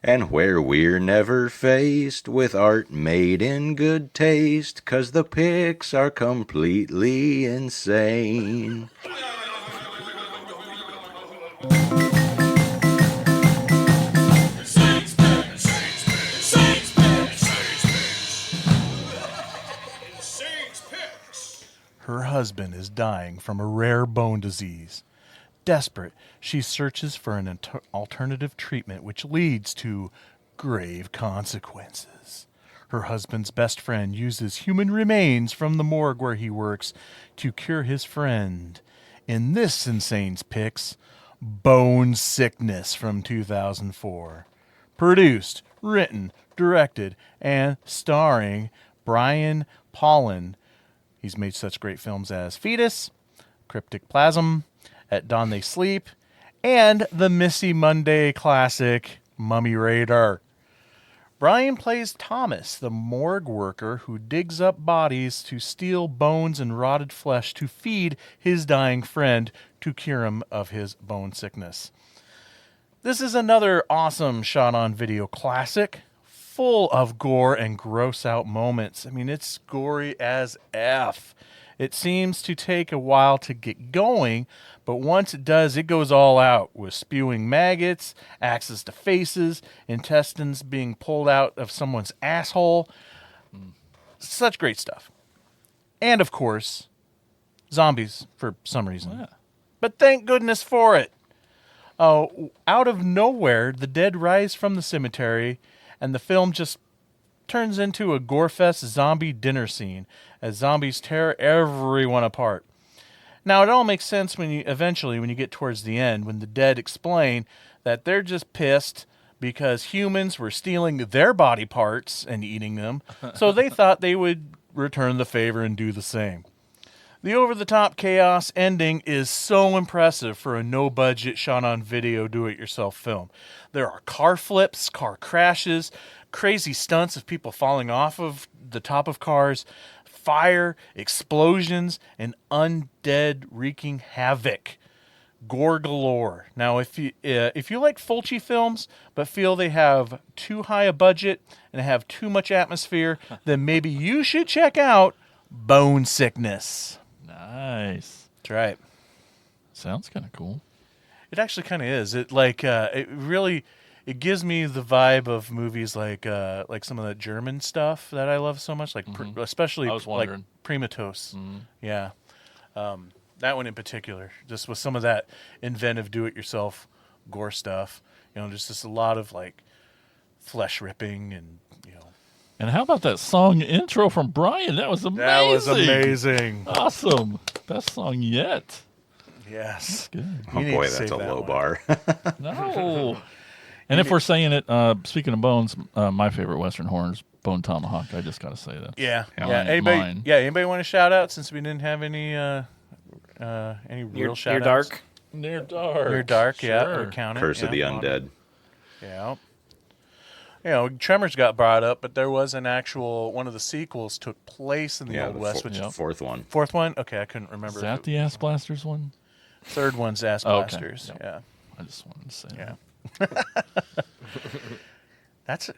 Speaker 5: and where we're never faced with art made in good taste, 'cause the pics are completely insane.
Speaker 1: Her husband is dying from a rare bone disease. Desperate, she searches for an alternative treatment which leads to grave consequences. Her husband's best friend uses human remains from the morgue where he works to cure his friend. In this insane's picks, Bone Sickness from 2004. Produced, written, directed, and starring Brian Pollan. He's made such great films as Fetus, Cryptic Plasm, At Dawn They Sleep, and the Missy Monday classic, Mummy Raider. Brian plays Thomas, the morgue worker who digs up bodies to steal bones and rotted flesh to feed his dying friend to cure him of his bone sickness. This is another awesome shot-on-video classic, full of gore and gross-out moments. I mean, it's gory as F. It seems to take a while to get going, but once it does, it goes all out with spewing maggots, axes to faces, intestines being pulled out of someone's asshole. Such great stuff. And, of course, zombies for some reason. Yeah. But thank goodness for it. Out of nowhere, the dead rise from the cemetery, and the film just turns into a gore-fest zombie dinner scene as zombies tear everyone apart. Now, it all makes sense when you get towards the end, when the dead explain that they're just pissed because humans were stealing their body parts and eating them, so they thought they would return the favor and do the same. The over-the-top chaos ending is so impressive for a no-budget, shot-on-video, do-it-yourself film. There are car flips, car crashes, crazy stunts of people falling off of the top of cars, fire, explosions, and undead wreaking havoc. Gore galore. Now, if you like Fulci films but feel they have too high a budget and have too much atmosphere, then maybe you should check out Bone Sickness.
Speaker 4: Nice.
Speaker 1: That's right.
Speaker 4: Sounds kind of cool.
Speaker 1: It actually kind of is. It it gives me the vibe of movies like some of the German stuff that I love so much, like especially like Primatos. Yeah, that one in particular, just with some of that inventive do-it-yourself gore stuff. Just a lot of like flesh ripping and.
Speaker 4: And how about that song intro from Brian? That was amazing.
Speaker 1: That was amazing.
Speaker 4: Awesome. Best song yet.
Speaker 1: Yes.
Speaker 4: Good.
Speaker 5: Oh boy, that's a low bar.
Speaker 4: No. And if we're saying it, speaking of bones, my favorite Western horror is Bone Tomahawk. I just got to say that.
Speaker 1: Yeah.
Speaker 4: Mine.
Speaker 1: Anybody want to shout out since we didn't have any real shout outs?
Speaker 4: Near Dark.
Speaker 1: Near Dark,
Speaker 4: sure.
Speaker 1: yeah. We count it.
Speaker 5: Curse of the Undead.
Speaker 1: Yeah. Tremors got brought up, but there was an actual one of the sequels took place in the Old West, which is
Speaker 5: fourth one.
Speaker 1: Fourth one? Okay, I couldn't remember.
Speaker 4: Is that the Ass Blasters one?
Speaker 1: Third one's Ass Blasters.
Speaker 4: Okay.
Speaker 1: Yeah.
Speaker 4: I just wanted to say
Speaker 1: that.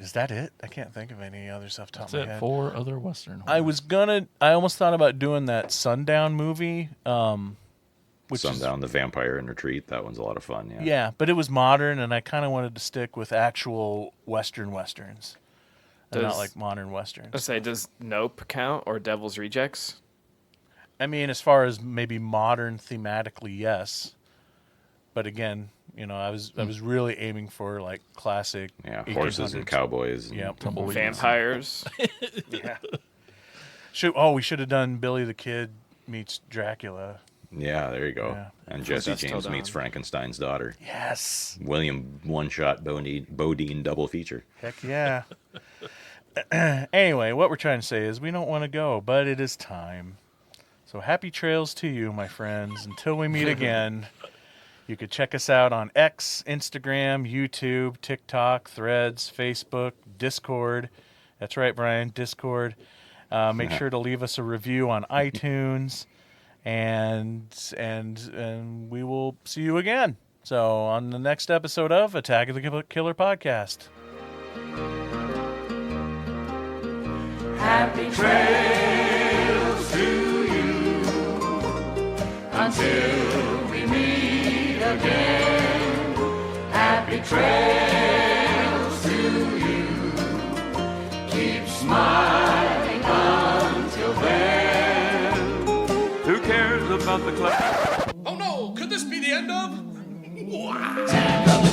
Speaker 1: Is that it? I can't think of any other stuff.
Speaker 4: That's it. 4 other Western
Speaker 1: horror. I almost thought about doing that Sundown movie.
Speaker 5: Sundown, the Vampire in Retreat. That one's a lot of fun. Yeah.
Speaker 1: Yeah, but it was modern, and I kind of wanted to stick with actual westerns, and not like modern westerns.
Speaker 6: Let's say, does Nope count or Devil's Rejects?
Speaker 1: I mean, as far as maybe modern thematically, yes. But again, I was really aiming for like classic.
Speaker 5: Yeah, horses and cowboys. And
Speaker 1: tumbleweeds.
Speaker 6: Vampires.
Speaker 1: Yeah. We should have done Billy the Kid meets Dracula.
Speaker 5: Yeah, there you go.
Speaker 1: Yeah.
Speaker 5: And Jesse James meets Frankenstein's daughter.
Speaker 1: Yes.
Speaker 5: William one-shot Bodine double feature.
Speaker 1: Heck yeah. Anyway, what we're trying to say is we don't want to go, but it is time. So happy trails to you, my friends. Until we meet again, you could check us out on X, Instagram, YouTube, TikTok, Threads, Facebook, Discord. That's right, Brian, Discord. Make sure to leave us a review on iTunes. And we will see you again. So on the next episode of Attack of the Killer Podcast.
Speaker 2: Happy trails to you until we meet again. Happy trails to you. Keep smiling until then.
Speaker 7: Who cares about the club?
Speaker 2: Oh no, could this be the end of? Wow.